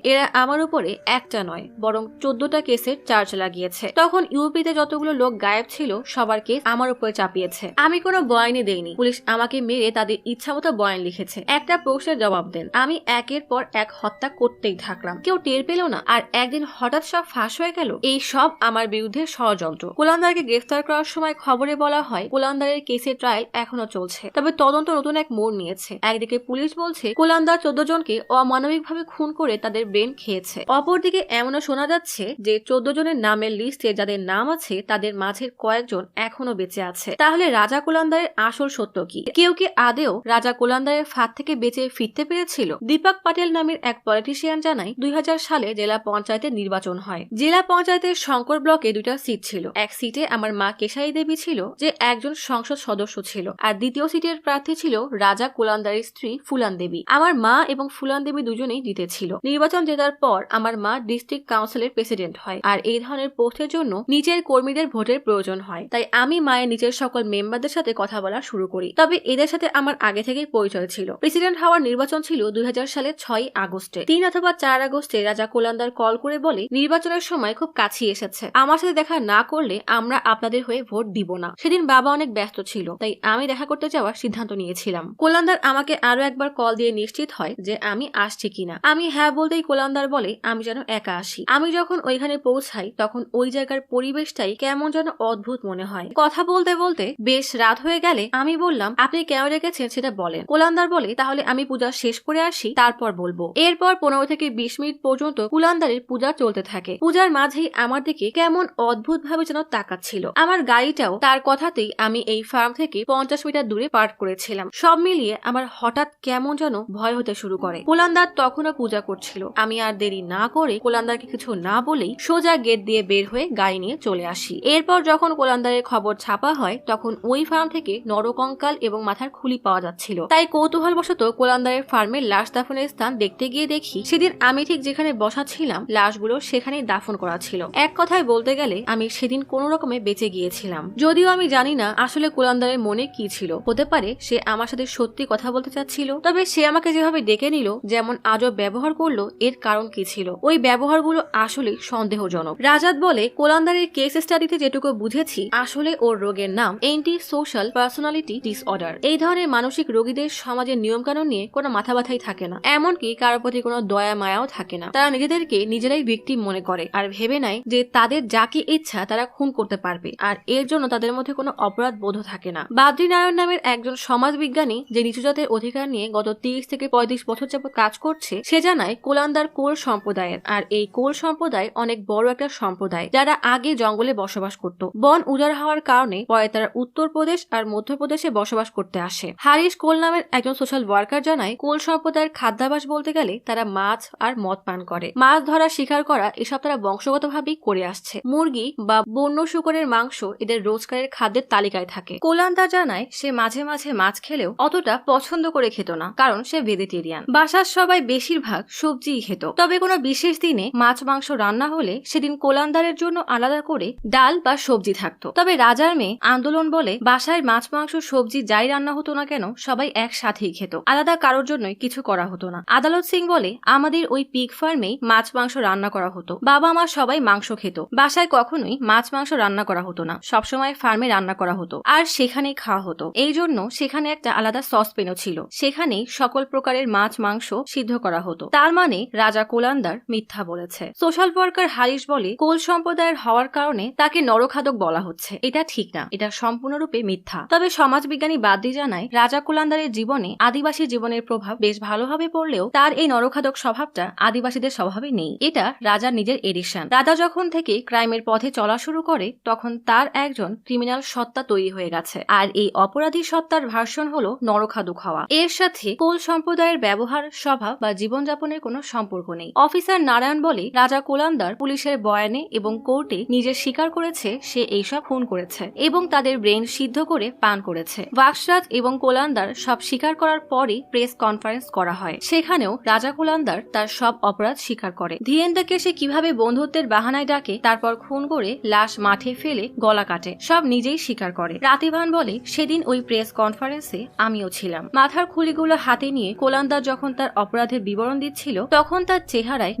Speaker 1: এরা আমার উপরে একটা নয় বরং 14টা কেসের চার্জ লাগিয়েছে। তখন ইউপিতে যতগুলো লোক গায়েব ছিল সবার কেস আমার উপরে চাপিয়েছে। আমি কোনো বয়ানই দেইনি। পুলিশ আমাকে মেরে তাদের ইচ্ছা মতো বয়ান লিখেছে। একটা প্রশ্নের জবাব দেন। আমি একের পর এক হত্যা করতেই থাকলাম, কেউ টের পেল না, আর একদিন হঠাৎ সব ফাঁস হয়ে গেল। এই সব আমার বিরুদ্ধে ষড়যন্ত্র। কুলান্দারকে গ্রেফতার করার সময় খবরে বলা হয় কুলান্দারের কেসের ট্রায়াল এখনো চলছে, তবে তদন্ত নতুন এক মোড় নিয়েছে। একদিকে পুলিশ বলছে কুলান্দার 14 জনকে অমানবিকভাবে খুন করে তাদের ব্রেন খেয়েছে। অপরদিকে এমনও শোনা যাচ্ছে যে 14 জনের নামের লিস্টে যাদের নাম আছে তাদের মাঝের কয়েকজন এখনো বেঁচে আছে। তাহলে রাজা কুলান্দারের আসল সত্য কি? কেউ কি আদেও রাজা কুলান্দারের ফাঁদ থেকে বেঁচে ফিরতে পেরেছিল? দীপক পাটেল নামের এক পলিটিশিয়ান জানায় 2000 সালে জেলা পঞ্চায়েতের নির্বাচন হয়। জেলা পঞ্চায়েতের শঙ্কর ব্লকে 2টা সিট ছিল। এক সিটে আমার মা কেশাই দেবী ছিল, যে একজন সংসদ সদস্য ছিল, আর দ্বিতীয় সিটের প্রার্থী ছিল রাজা কুলান্দারের স্ত্রী ফুলান দেবী। আমার মা এবং ফুলান দেবী দুজনেই জিতেছিল। নির্বাচন জেতার পর আমার মা ডিস্ট্রিক্ট কাউন্সিলের প্রেসিডেন্ট হয়, আর এই ধরনের পোস্টের জন্য নিচের কর্মীদের ভোটের প্রয়োজন হয়। তাই আমি মায়ের নিচের সকল মেম্বারদের সাথে কথা বলা শুরু করি। তবে এদের সাথে আমার আগে থেকেই পরিচয় ছিল। প্রেসিডেন্ট হওয়ার নির্বাচন ছিল 2000 সালের 6 আগস্টে। 3 অথবা 4 আগস্টে রাজা কুলান্দার কল করে বলে নির্বাচনের সময় খুব কাছে এসেছে, আমার সাথে দেখা না করলে আমরা আপনাদের হয়ে ভোট দিব না। সেদিন বাবা অনেক ব্যস্ত ছিল, তাই আমি দেখা করতে যাওয়ার সিদ্ধান্ত নিয়েছিলাম। কুলান্দার আমাকে আরো একবার কল দিয়ে নিশ্চিত হয় যে আমি আসছি কিনা। আমি হ্যাঁ বলতেই কুলান্দার বলে আমি যেন একা আসি। আমি যখন ওইখানে পৌঁছাই তখন ওই জায়গার পরিবেশটাই কেমন যেন অদ্ভুত মনে হয়। কথা বলতে বলতে বেশ রাত হয়ে গেলে আমি বললাম আপনি কেন রেখেছেন সেটা বলেন। কুলান্দার বলে তাহলে আমি পূজা শেষ করে আসি, তারপর বলবো। এরপর 15 থেকে 20 মিনিট পর্যন্ত কুলান্দারের পূজা চলতে থাকে। পূজার মাঝেই আমার দিকে কেমন অদ্ভুত ভাবে যেন তাকাচ্ছিল। আমার গাড়িটাও তার কথাতেই আমি এই ফার্ম থেকে 50 মিটার দূরে পার্ক করেছিলাম। সব মিলিয়ে আমার হঠাৎ কেমন যেন ভয় হতে শুরু করে। কুলান্দার তখনও পূজা করছিল। আমি আর দেরি না করে কুলান্দারকে কিছু না বলেই সোজা গেট দিয়ে বের হয়ে গাড়ি নিয়ে চলে আসি। এরপর যখন কুলান্দারের খবর ছাপা হয় তখন ওই ফার্ম থেকে নরকঙ্কাল এবং মাথার খুলি পাওয়া যাচ্ছিল। তাই কৌতূহলবশত কুলান্দারের ফার্মের লাশ দাফনের স্থান দেখতে গিয়ে দেখি সেদিন আমি ঠিক যেখানে বসা ছিলাম লাশগুলো সেখানেই দাফন করা ছিল। এক কথায় বলতে গেলে আমি সেদিন কোনো রকমে বেঁচে গিয়েছিলাম। যদিও আমি জানি না আসলে কুলান্দারের মনে কি ছিল। হতে পারে সে আমার সাথে সত্যি কথা বলতে চাচ্ছিল, তবে সে আমাকে যেভাবে ডেকে নিল, যেমন আজব ব্যবহার করলো, এর কারণ কি ছিল? ওই ব্যবহারগুলো আসলে সন্দেহজনক। রাজাত বলে কুলান্দারের কেস স্টাডিতে যেটুকু বুঝেছি আসলে ওর রোগের নাম এন্টি সোশ্যাল পার্সোনালিটি ডিসঅর্ডার। এই ধরনের মানসিক রোগীদের সমাজের নিয়মকানুন নিয়ে কোনো মাথা ব্যথাই থাকে না, এমনকি কারোর প্রতি কোনো দয়া মায়াও থাকে না। তারা নিজেদেরকে নিজেরাই ভিকটিম মনে করে আর ভেবে নেয় যে তাদের যাকে ইচ্ছা তারা খুন করতে পারবে, আর এর জন্য তাদের মধ্যে কোনো অপরাধ বোধও থাকে না। বাদ্রী নারায়ণ নামের একজন সমাজবিজ্ঞানী যে নিচু জাতের অধিকার নিয়ে গত 30 থেকে 35 বছর যাবত কাজ করছে, সে জানায় কুলান্দার কোল সম্প্রদায়ের। আর এই কোল সম্প্রদায় অনেক বড় একটা সম্প্রদায় যারা আগে জঙ্গলে বসবাস করত। বন উজাড় হওয়ার কারণে পরে তারা উত্তরপ্রদেশ আর মধ্যপ্রদেশে বসবাস করতে আসে। হারিশ কোল নামের একজন সোশ্যাল ওয়ার্কার জানায় কোল সম্প্রদায়ের খাদ্যাভ্যাস বলতে গেলে তারা মাছ আর মদ পান করে। মাছ ধরা, শিকার করা এসব তারা বংশগতভাবেই করে আসছে। মুরগি বা বন্য শুকরের মাংস এদের রোজগারের খাদ্যের তালিকায় থাকে। কুলান্দার জানায় সে মাঝে মাঝে মাছ খেলেও অতটা পছন্দ করে খেত না, কারণ সে ভেজিটেরিয়ান। বাসার সবাই বেশিরভাগ সবজিই খেত, তবে কোনো বিশেষ দিনে মাছ মাংস রান্না হলে সেদিন কুলান্দারের জন্য আলাদা করে ডাল বা সবজি থাকতো। তবে রাজার মেয়ে আন্দোলন বলে বাসায় মাছ মাংস সবজি যাই রান্না হতো না কেন সবাই একসাথেই খেত, আলাদা কারোর জন্যই কিছু করা হতো না। আদালত সিং বলে আমাদের ওই পিগ ফার্মেই মাছ মাংস রান্না করা হতো। বাবা মা সবাই মাংস খেত, বাসায় কখনোই মাছ মাংস রান্না করা হতো না, সবসময় ফার্মে রান্না করা হতো আর সেখানেই খাওয়া হতো। এই জন্য সেখানে একটা আলাদা সসপেনও ছিল, সেখানেই সকল প্রকারের মাছ মাংস সিদ্ধ করা হতো। তার মানে রাজা কুলান্দার মিথ্যা বলেছে। সোশ্যাল ওয়ার্কার হারিশ বলে কোল সম্প্রদায়ের হওয়ার কারণে তাকে নরখাদক বলা হচ্ছে, এটা ঠিক না, এটা সম্পূর্ণরূপে মিথ্যা। তবে সমাজবিজ্ঞানী বাদী জানায় রাজা কুলান্দারের জীবনে আদিবাসী জীবনের প্রভাব বেশ ভালোভাবে পড়লেও তার এই নরখাদক স্বভাবটা আদিবাসীদের স্বভাবে নেই। এটা রাজার নিজের এডিশন। রাজা যখন থেকে ক্রাইমের পথে চলা শুরু করে তখন তার একজন ক্রিমিনাল সত্তা তৈরি হয়ে গেছে, আর এই অপরাধী সত্তার ভার্সন হলো নরখাদক হওয়া। এর সাথে কোল সম্প্রদায়ের ব্যবহার, স্বভাব বা জীবনযাপনের কোনো সম্পর্ক নেই। অফিসার নারায়ণ বলে রাজা কোলান্দার পুলিশের বয়ানে এবং কোর্টে নিজে স্বীকার করেছে সে এইসব খুন করেছে এবং তাদের ব্রেন সিদ্ধ করে পান করেছে। বাক্সরাজ এবং কোলান্দার সব স্বীকার করার পরই প্রেস কনফারেন্স করা হয়। সেখানেও রাজা কোলান্দার তার সব অপরাধ স্বীকার করে। ধীরেন্দ্রকে সে কিভাবে বন্ধুত্বের বাহানায় ডাকে, তারপর খুন করে লাশ মাঠে ফেলে গলা কাটে, সব নিজেই স্বীকার করে। রাতিভান বলে সেদিন ওই প্রেস কনফারেন্সে আমিও ছিলাম। মাথার খুলিগুলো হাতে নিয়ে কোলান্দার যখন তার অপরাধের বিবরণ দিচ্ছিল তখন তার চেহারায়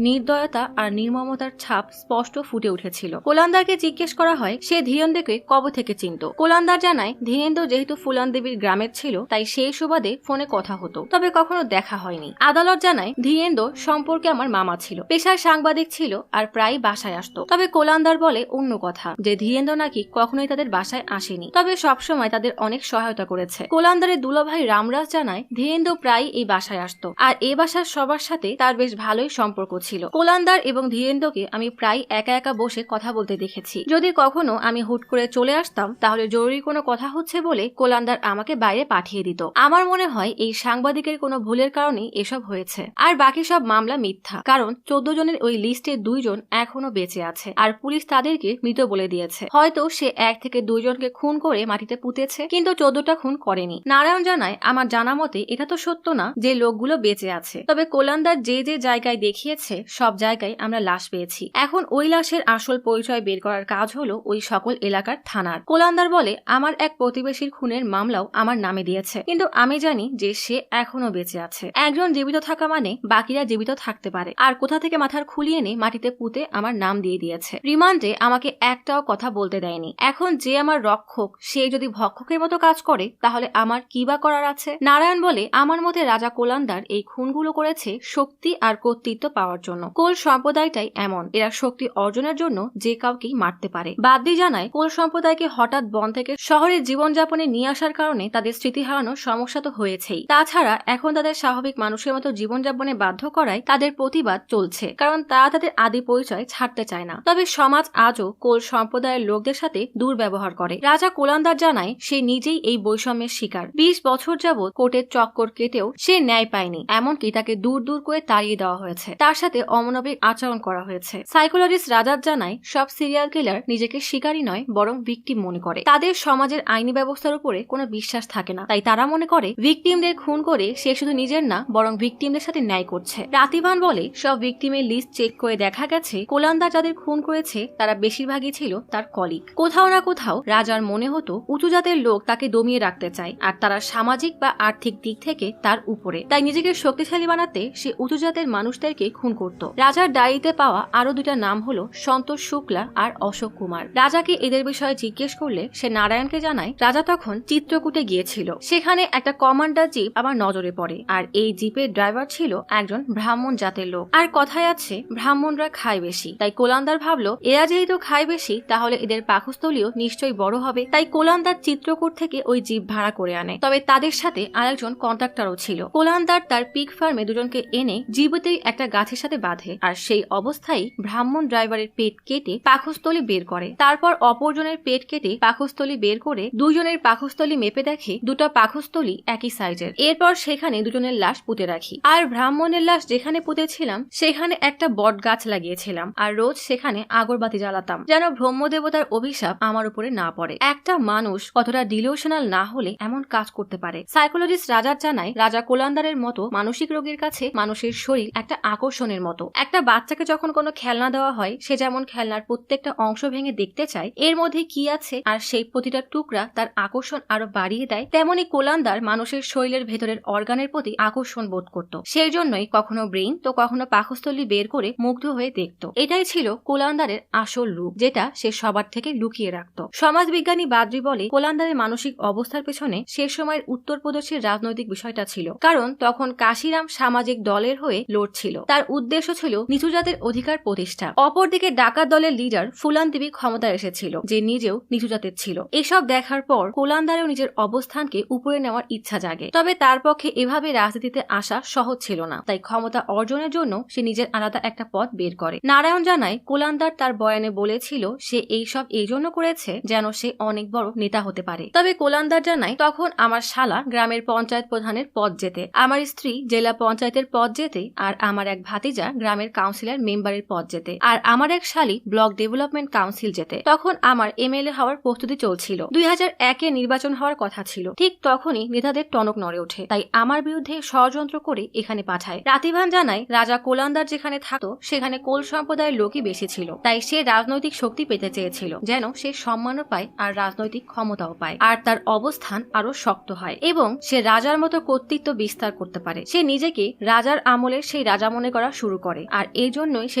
Speaker 1: নির্দয়তা আর নির্মমতার ছাপ স্পষ্ট ফুটে উঠেছিল। কোলান্দারকে জিজ্ঞেস করা হয় সে ধীরেন্দ্রকে কবে থেকে চিনত। কোলান্দার জানায় ধীরেন্দ্র যেহেতু ফুলান দেবীর গ্রামের ছিল তাই সেই সুবাদে ফোনে কথা হতো, তবে কখনো দেখা হয়নি। আদালত জানায় ধীরেন্দ্র সম্পর্কে আমার মামা ছিল, পেশায় সাংবাদিক ছিল আর প্রায় বাসায় আসতো। তবে কোলান্দার বলে অন্য কথা, যে ধীরেন্দ্র নাকি কখনোই তাদের বাসায় আসেনি, তবে সবসময় তাদের অনেক সহায়তা করেছে। কোলান্দারের দুলাভাই রামরাজ জানায় ধীরেন্দ্র প্রায় এই বাসায় আসতো আর এই বাসার সবার সাথে তার বেশ ভালোই সম্পর্ক ছিল। কোলান্দার এবং ধীরেন্দ্রকে আমি প্রায় একা একা বসে কথা বলতে দেখেছি। যদি কখনো আমি হুট করে চলে আসতাম তাহলে জরুরি কোনো কথা হচ্ছে বলে কোলান্দার আমাকে বাইরে পাঠিয়ে দিত। আমার মনে হয় এই সাংবাদিকের কোনো ভুলের কারণেই এসব হয়েছে। আর বাকি সব মামলা মিথ্যা, কারণ 14 জনের ওই লিস্টে 2 জন এখনো বেঁচে আছে আর পুলিশ তাদেরকে মৃত বলে দিয়েছে। হয়তো সে 1 থেকে 2 জনকে খুন করে মাটিতে পুঁতেছে, কিন্তু 14টা খুন করেনি। নারায়ণ জানায় আমার জানা মতে এটা তো সত্য না যে লোকগুলো বেঁচে আছে, তবে কোলান্দার যে যে জায়গায় দেখিয়েছে সব জায়গায় আমরা লাশ পেয়েছি। এখন ওই লাশের আসল পরিচয় বের করার কাজ হলো ওই সকল এলাকার থানার। কোলান্দার বলে আমার এক প্রতিবেশীর খুনের মামলাও আমার নামে দিয়েছে, কিন্তু আমি জানি যে সে এখনো বেঁচে আছে। একজন জীবিত থাকা মানে বাকিরা জীবিত থাকতে পারে, আর কোথা থেকে মাথার খুলিয়ে এনে মাটিতে পুঁতে আমার নাম দিয়ে দিয়েছে। রিমান্ডে আমাকে একটাও কথা বলতে দেয়নি। এখন যে আমার রক্ষক সে যদি ভক্ষকের মতো কাজ করে তাহলে আমার কি বা করার আছে। নারায়ণ বলে আমার মতে রাজা কোলান্দার এই খুনগুলো করেছে শক্তি আর কর্তৃত্ব পাওয়ার জন্য। কোল সম্প্রদায়টাই এমন, এরা শক্তি অর্জনের জন্য যে কাউকেই মারতে পারে। বাদদি জানায় কোল সম্প্রদায়কে হঠাৎ বন থেকে শহরের জীবনযাপনে নিয়ে আসার কারণে তাদের স্মৃতি হারানোর সমস্যা তো হয়েছেই, তাছাড়া এখন তাদের স্বাভাবিক মানুষের মতো জীবনযাপনে বাধ্য করায় তাদের প্রতিবাদ চলছে, কারণ তারা তাদের আদি পরিচয় ছাড়তে চায় না। তবে সমাজ আজও কোল সম্প্রদায়ের লোকদের সাথে দুর্ব্যবহার করে। রাজা কোলান্দার জানায় সে নিজেই এই বৈষম্যের শিকার। 20 বছর যাবৎ কোর্টের চক্কর কেটেও সে ন্যায় পায়নি, এমনকি তাকে দূর দূর করে তাড়িয়ে দেওয়া হয়েছে, তার সাথে অমানবিক আচরণ করা হয়েছে। সাইকোলজিস্ট রাজাত জানায় সব সিরিয়াল কিলার নিজেকে শিকারী নয় বরং ভিকটিম মনে করে। তাদের সমাজের আইনি ব্যবস্থার উপরে কোনো বিশ্বাস থাকে না, তাই তারা মনে করে ভিকটিমদের খুন করে সে শুধু নিজের না বরং ভিকটিমদের সাথে ন্যায় করছে। রাতিবান বলে সব ভিকটিমের লিস্ট চেক করে দেখা গেছে কোলান্দার যাদের খুন করেছে তারা বেশিরভাগই ছিল তার কলিগ। কোথাও না কোথাও রাজার মনে হতো উঁচু জাতের লোক তাকে দমিয়ে রাখতে চায় আর তারা সামাজিক বা আর্থিক দিক থেকে তার উপরে, তাই নিজেকে শক্তিশালী বানাতে সে উঁচু জাতের মানুষদেরকে খুন করত। রাজার ডায়েরিতে পাওয়া আরো 2টা নাম হলো সন্তোষ শুক্লা আর অশোক কুমার। রাজাকে এদের বিষয়ে জিজ্ঞেস করলে সে নারায়ণকে জানায় রাজা তখন চিত্রকূটে গিয়েছিল, সেখানে একটা কমান্ডার জিপ আমার নজরে পড়ে আর এই জিপের ড্রাইভার ছিল একজন ব্রাহ্মণ জাতের লোক। আর কথায় আছে ব্রাহ্মণরা খায় বেশি, তাই কোলান্দার ভাবলো এরা যেহেতু খায় বেশি তাহলে এদের পাকস্থলীও নিশ্চয়ই বড় হবে, তাই কোলান্দার চিত্রকূট থেকে ওই জিপ ভাড়া করে আনে। তবে তাদের সাথে আরেকজন কন্ট্রাক্টরও ছিল। কোলান্দার তার পিগ ফার্মে 2 জনকে এনে জীবতেই একটা গাছের সাথে বাঁধে আর সেই অবস্থায় ব্রাহ্মণ ড্রাইভারের পেট কেটে পাকস্থলী বের করে। তারপর অপরজনের পেট কেটে পাকস্থলী বের করে 2 জনের পাকস্থলী মেপে দেখে 2টা পাকস্থলী একই সাইজের। এরপর সেখানে 2 জনের লাশ পুঁতে রাখি, আর ব্রাহ্মণের লাশ যেখানে পুঁতেছিলাম সেখানে একটা বট গাছ লাগিয়েছিলাম আর রোজ সেখানে আগরবাতি জ্বালাতাম যেন ব্রহ্মদেবতার অভিশাপ আমার উপরে না পড়ে। একটা মানুষ কতটা ডিলিউশনাল না হলে এমন কাজ করতে পারে। সাইকোলজিস্ট রাজার জানায় রাজা কোলান্দারের মতো মানসিক রোগীর কাছে মানুষের শরীর একটা আকর্ষণের মতো। একটা বাচ্চাকে যখন কোনো খেলনা দেওয়া হয় সে যেমন খেলনার প্রত্যেকটা অংশ ভেঙে দেখতে চায় এর মধ্যে কি আছে আর সেই প্রতিটা টুকরা তার আকর্ষণ আরো বাড়িয়ে দেয়, তেমনি কোলান্দার মানুষের শরীরের ভেতরের অর্গানের প্রতি আকর্ষণ বোধ করত। সেই জন্যই কখনো ব্রেইন তো কখনো পাকস্থলী বের করে মুগ্ধ হয়ে দেখত। এটাই ছিল কোলান্দারের আসল রূপ, যেটা সে সবার থেকে লুকিয়ে রাখত। সমাজবিজ্ঞানী বাদ্রি বলে কোলান্দারের মানসিক অবস্থার পেছনে সে সময়ের উত্তরপ্রদেশের রাজনৈতিক বিষয়টা ছিল, কারণ তখন কাশিরাম সামাজিক দলের হয়ে লড়ছিল। তার উদ্দেশ্য ছিল নিচু জাতের অধিকার প্রতিষ্ঠা। অপরদিকে ডাকাত দলের লিডার ফুলান দেবী ক্ষমতায় এসেছিল, যে নিজেও নিচু জাতের ছিল। এসব দেখার পর কোলান্দারেও নিজের অবস্থানকে উপরে নেওয়ার ইচ্ছা জাগে, তবে তার পক্ষে এভাবে রাজনীতিতে আসা সহজ ছিল না, তাই ক্ষমতা অর্জনের জন্য সে নিজের আলাদা একটা পথ বের করে। নারায়ণ জানায় কোলান্দার তার বয়ানে বলেছিল সে এইসব এই জন্য করেছে যেন সে অনেক বড় নেতা হতে পারে। তবে কোলান্দার জানায় তখন আমার শালা গ্রামের পঞ্চায়েত প্রধানের পদ যেতে, আমার স্ত্রী জেলা পঞ্চায়েতের পদ যেতে, আর আমার এক ভাতিজা গ্রামের কাউন্সিলর মেম্বারের পদ যেতে, আর আমার এক শালী ব্লক ডেভেলপমেন্ট কাউন্সিল যেতে। তখন আমার এমএলএ হওয়ার প্রস্তুতি চলছিল। 2001-এ নির্বাচন হওয়ার কথা ছিল। ঠিক তখনই নেতাদের টনক নড়ে ওঠে, তাই আমার বিরুদ্ধে ষড়যন্ত্র করে এখানে পাঠায়। রাতিভান জানায় রাজা কোলান্দার যেখানে থাকতো সেখানে কোল সম্প্রদায়ের লোকই বেশি ছিল, তাই সে রাজনৈতিক শক্তি পেতে চেয়েছিল, যেন সে সম্মানও পায় আর রাজনৈতিক ক্ষমতাও পায়, আর তার অবস্থান আরো শক্ত হয় এবং সে রাজার মতো কর্তৃত্ব বিস্তার করতে পারে। সে নিজেকে রাজার আমলের সেই রাজা মনে করা শুরু করে, আর এই জন্যই সে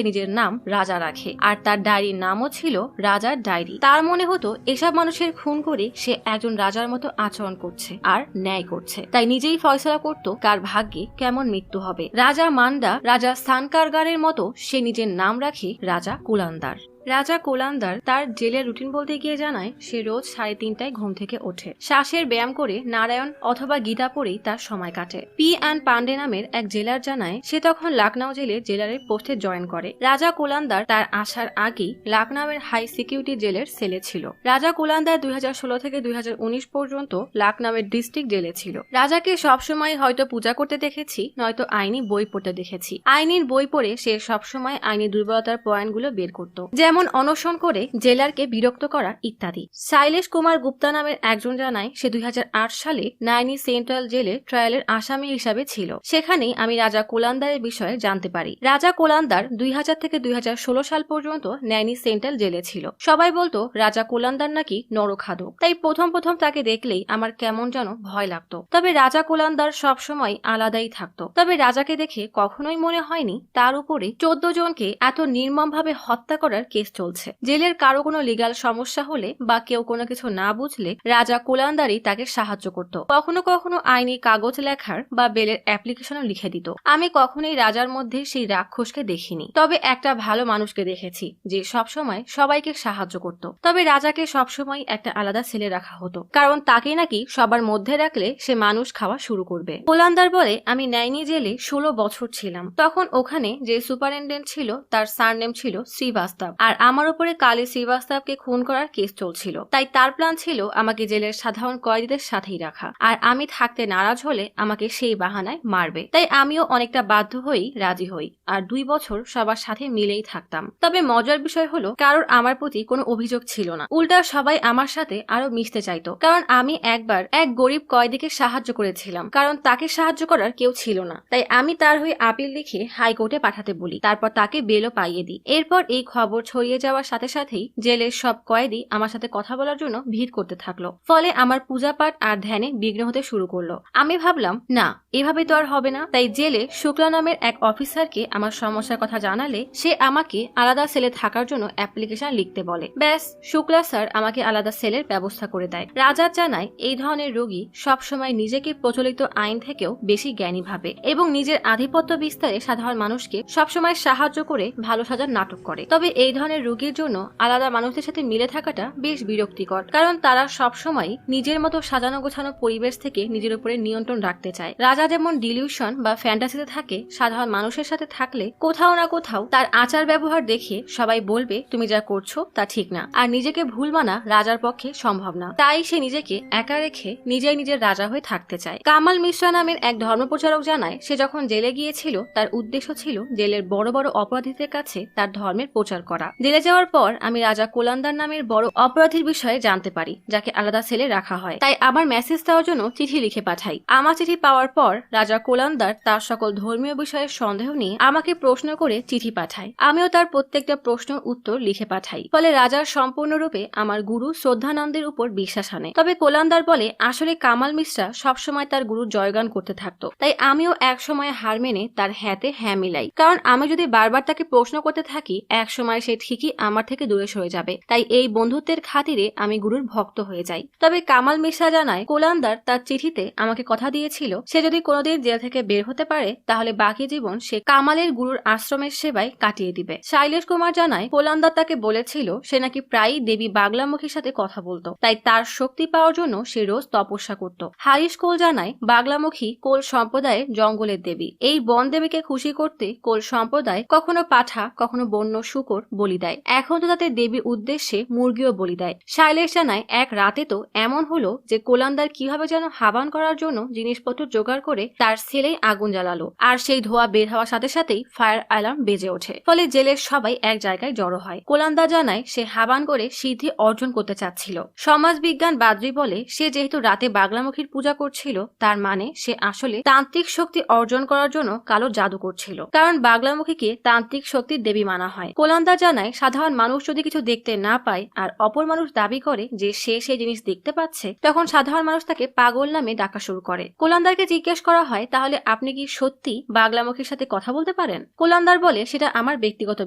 Speaker 1: নিজের নাম রাজা রাখে, আর তার ডায়েরির নামও ছিল রাজার ডায়েরি। তার মনে হতো এসব মানুষের খুন করে সে একজন রাজার মতো আচরণ করছে আর ন্যায় করছে, তাই নিজেই ফয়সলা করত কার ভাগ্যে কেমন মৃত্যু হবে। রাজা মান্ডা, রাজা স্থানকারগারের মতো সে নিজের নাম রাখে রাজা কুলান্দার। রাজা কোলান্দার তার জেলের রুটিন বলতে গিয়ে জানায় সে রোজ 3:30টায় ঘুম থেকে ওঠে, শ্বাসের ব্যায়াম করে নারায়ণ অথবা গীতা পড়েই তার সময় কাটে। P.N. পান্ডে নামের এক জেলার জানায় সে তখন লখনউ জেলে জেলারের পোস্টে জয়েন করে। রাজা কোলান্দার তার আসার আগেই লখনউয়ের হাই সিকিউরিটি জেলের সেলে ছিল। রাজা কোলান্দার 2016 থেকে 2019 পর্যন্ত লখনউয়ের ডিস্ট্রিক্ট জেলে ছিল। রাজাকে সবসময় হয়তো পূজা করতে দেখেছি, নয়তো আইনি বই পড়তে দেখেছি। আইনের বই পড়ে সে সবসময় আইনি দুর্বলতার পয়েন্টগুলো বের করত, যেমন অনশন করে জেলারকে বিরক্ত করা ইত্যাদি। শৈলেশ কুমার গুপ্তা নামের একজন জানায় সে 2008 সালে নাইনি সেন্ট্রাল জেলে ট্রায়ালের আসামি হিসাবে ছিল। সেখানেই আমি রাজা কোলান্দারের বিষয়ে জানতে পারি। রাজা কোলান্দার 2000 থেকে 2016 সাল পর্যন্ত নাইনি সেন্ট্রাল জেলে ছিল। সবাই বলতো রাজা কোলান্দার নাকি নরখাদক, তাই প্রথম তাকে দেখলেই আমার কেমন যেন ভয় লাগতো। তবে রাজা কোলান্দার সবসময় আলাদাই থাকতো। তবে রাজাকে দেখে কখনোই মনে হয়নি তার উপরে 14 জনকে এত নির্মমভাবে হত্যা করার কেস চলছে। জেলের কারো কোনো লিগাল সমস্যা হলে বা কেউ কোনো কিছু না বুঝলে রাজা কোলান্দারই তাকে সাহায্য করত। কখনো কখনো আইনি কাগজ লেখার বা বেলের অ্যাপ্লিকেশনও লিখে দিত। আমি কখনোই রাজার মধ্যে সেই রাক্ষসকে দেখিনি, তবে একটা ভালো মানুষকে দেখেছি যে সবসময় সবাইকে সাহায্য করত। তবে রাজাকে সবসময় একটা আলাদা সেলে রাখা হতো, কারণ তাকে নাকি সবার মধ্যে রাখলে সে মানুষ খাওয়া শুরু করবে। কোলান্দার বলে আমি নাইনি জেলে 16 বছর ছিলাম। তখন ওখানে যে সুপারিনটেন্ডেন্ট ছিল তার সারনেম ছিল শ্রীবাস্তব, আর আমার উপরে কালী শ্রীবাস্তবকে খুন করার কেস চলছিল। তাই তার প্ল্যান ছিল আমাকে জেলের সাধারণ কয়েদিদের সাথেই রাখা, আর আমি থাকতে নারাজ হলে আমাকে সেই বাহানায় মারবে। তাই আমিও অনেকটা বাধ্য হয়েই রাজি হই, আর 2 বছর সবার সাথে মিলেই থাকতাম। তবে মজার বিষয় হলো কারোর আমার প্রতি কোনো অভিযোগ ছিল না, উল্টা সবাই আমার সাথে আরো মিশতে চাইতো। কারণ আমি একবার এক গরিব কয়েদিকে সাহায্য করেছিলাম, কারণ তাকে সাহায্য করার কেউ ছিল না। তাই আমি তার হয়ে আপিল লিখে হাইকোর্টে পাঠাতে বলি, তারপর তাকে বেলও পাইয়ে দিই। এরপর এই খবর ছড়িয়ে যাওয়ার সাথে সাথেই জেলের সব কয়েদি আমার সাথে কথা বলার জন্য ভিড় করতে থাকলো। ফলে আমার পূজা পাঠ আর ধ্যানে বিঘ্ন হতে শুরু করলো। আমি ভাবলাম না, এভাবে তো আর হবে না। তাই জেলে শুক্লা নামের এক অফিসারকে আমার সমস্যার কথা জানালে সে আমাকে আলাদা সেলে থাকার জন্য অ্যাপ্লিকেশন লিখতে বলে। ব্যাস, শুক্লা স্যার আমাকে আলাদা সেলের ব্যবস্থা করে দেয়। রাজা জানায় এই ধরনের রোগী সবসময় নিজেকে প্রচলিত আইন থেকেও বেশি জ্ঞানী ভাবে এবং নিজের আধিপত্য বিস্তারে সাধারণ মানুষকে সবসময় সাহায্য করে ভালো সাজার নাটক করে। তবে এই ধরনের রোগীর জন্য আলাদা মানুষদের সাথে মিলে থাকাটা বেশ বিরক্তিকর, কারণ তারা সবসময় নিজের মতো সাজানো গোছানো পরিবেশ থেকে নিজের উপরে নিয়ন্ত্রণ রাখতে চায়। রাজা যেমন ডিলিউশন বা ফ্যান্টাসিতে থাকে, সাধারণ মানুষের সাথে থাকলে কোথাও না কোথাও তার আচার ব্যবহার দেখে সবাই বলবে তুমি যা করছো তা ঠিক না, আর নিজেকে ভুল মানা রাজার পক্ষে সম্ভব না। তাই সে নিজেকে একা রেখে নিজের রাজা হয়ে থাকতে চায়। কামাল মিশ্রা নামের এক ধর্মপ্রচারক জানায় সে যখন জেলে গিয়েছিল তার উদ্দেশ্য ছিল জেলের বড় বড় অপরাধীদের কাছে তার ধর্মের প্রচার করা। জেলে যাওয়ার পর আমি রাজা কোলান্দার নামের বড় অপরাধীর বিষয়ে জানতে পারি, যাকে আলাদা সেলে রাখা হয়। তাই আমার মেসেজ দেওয়ার জন্য চিঠি লিখে পাঠাই। আমার চিঠি পাওয়ার পর রাজা কোলান্দার তার সকল ধর্মীয় বিষয়ের সন্দেহ নিয়ে আমাকে প্রশ্ন করে চিঠি পাঠায়। আমিও তার প্রত্যেকটা প্রশ্নের উত্তর লিখে পাঠাই। ফলে রাজার সম্পূর্ণরূপে আমার গুরু শ্রদ্ধানন্দের উপর বিশ্বাস আনে। তবে কোলান্দার বলে আসলে কামাল মিশ্রা সবসময় তার গুরুর জয়গান করতে থাকতো, তাই আমিও এক সময় হার মেনে তার হ্যাঁতে হ্যাঁ মিলাই। কারণ আমি যদি বারবার তাকে প্রশ্ন করতে থাকি এক সময় সে ঠিকই আমার থেকে দূরে সরে যাবে। তাই এই বন্ধুত্বের খাতিরে আমি গুরুর ভক্ত হয়ে যাই। তবে কামাল মিশ্রা জানায় কোলান্দার তার চিঠিতে আমাকে কথা দিয়েছিল সে যদি কোনোদিন জেল থেকে বের হতে পারে তাহলে বাকি জীবন সে কামালের গুরুর আশ্রমের সেবায় কাটিয়ে দিবে। শৈলেশ কুমার জানায় কোলান্দার তাকে বলেছিল সে নাকি প্রায়ই দেবী বাগলামুখীর সাথে কথা বলতো, তাই তার শক্তি পাওয়ার জন্য সে রোজ তপস্যা করত। হারিশ কোল জানায় বাগলামুখী কোল সম্প্রদায়ের জঙ্গলের দেবী। এই বন দেবীকে খুশি করতে কোল সম্প্রদায় কখনো পাঠা কখনো বন্য শূকর বলি বলি দেয়, এখন তো তাদের দেবীর উদ্দেশ্যে মুরগিও বলি দেয়। শৈলেশ জানায় এক রাতে তো এমন হলো যে কোলান্দার কিভাবে যেন হাবান করার জন্য জিনিসপত্র জোগাড় করে তার ছেলেই আগুন জ্বালালো, আর সেই ধোঁয়া বের হওয়ার সাথে সাথেই ফায়ার অ্যালার্ম বেজে ওঠে। ফলে জেলের সবাই এক জায়গায় জড়ো হয়। কোলান্দার জানায় সে হাবান করে সিদ্ধি অর্জন করতে চাচ্ছিল। সমাজ বিজ্ঞান বাদ্রি বলে সে যেহেতু রাতে বাগলামুখীর পূজা করছিল, তার মানে সে আসলে তান্ত্রিক শক্তি অর্জন করার জন্য কালো জাদু করছিল, কারণ বাগলামুখীকে তান্ত্রিক শক্তির দেবী মানা হয়। কোলান্দার জানায় সাধারণ মানুষ যদি কিছু দেখতে না পায় আর অপর মানুষ দাবি করে যে সে সেই জিনিস দেখতে পাচ্ছে, তখন সাধারণ মানুষ তাকে পাগল নামে ডাকা শুরু করে। কোলান্দারকে জিজ্ঞেস করা হয়, তাহলে আপনি কি সত্যি বাগলামুখীর সাথে কথা বলতে পারেন? কোলান্দার বলে, সেটা আমার ব্যক্তিগত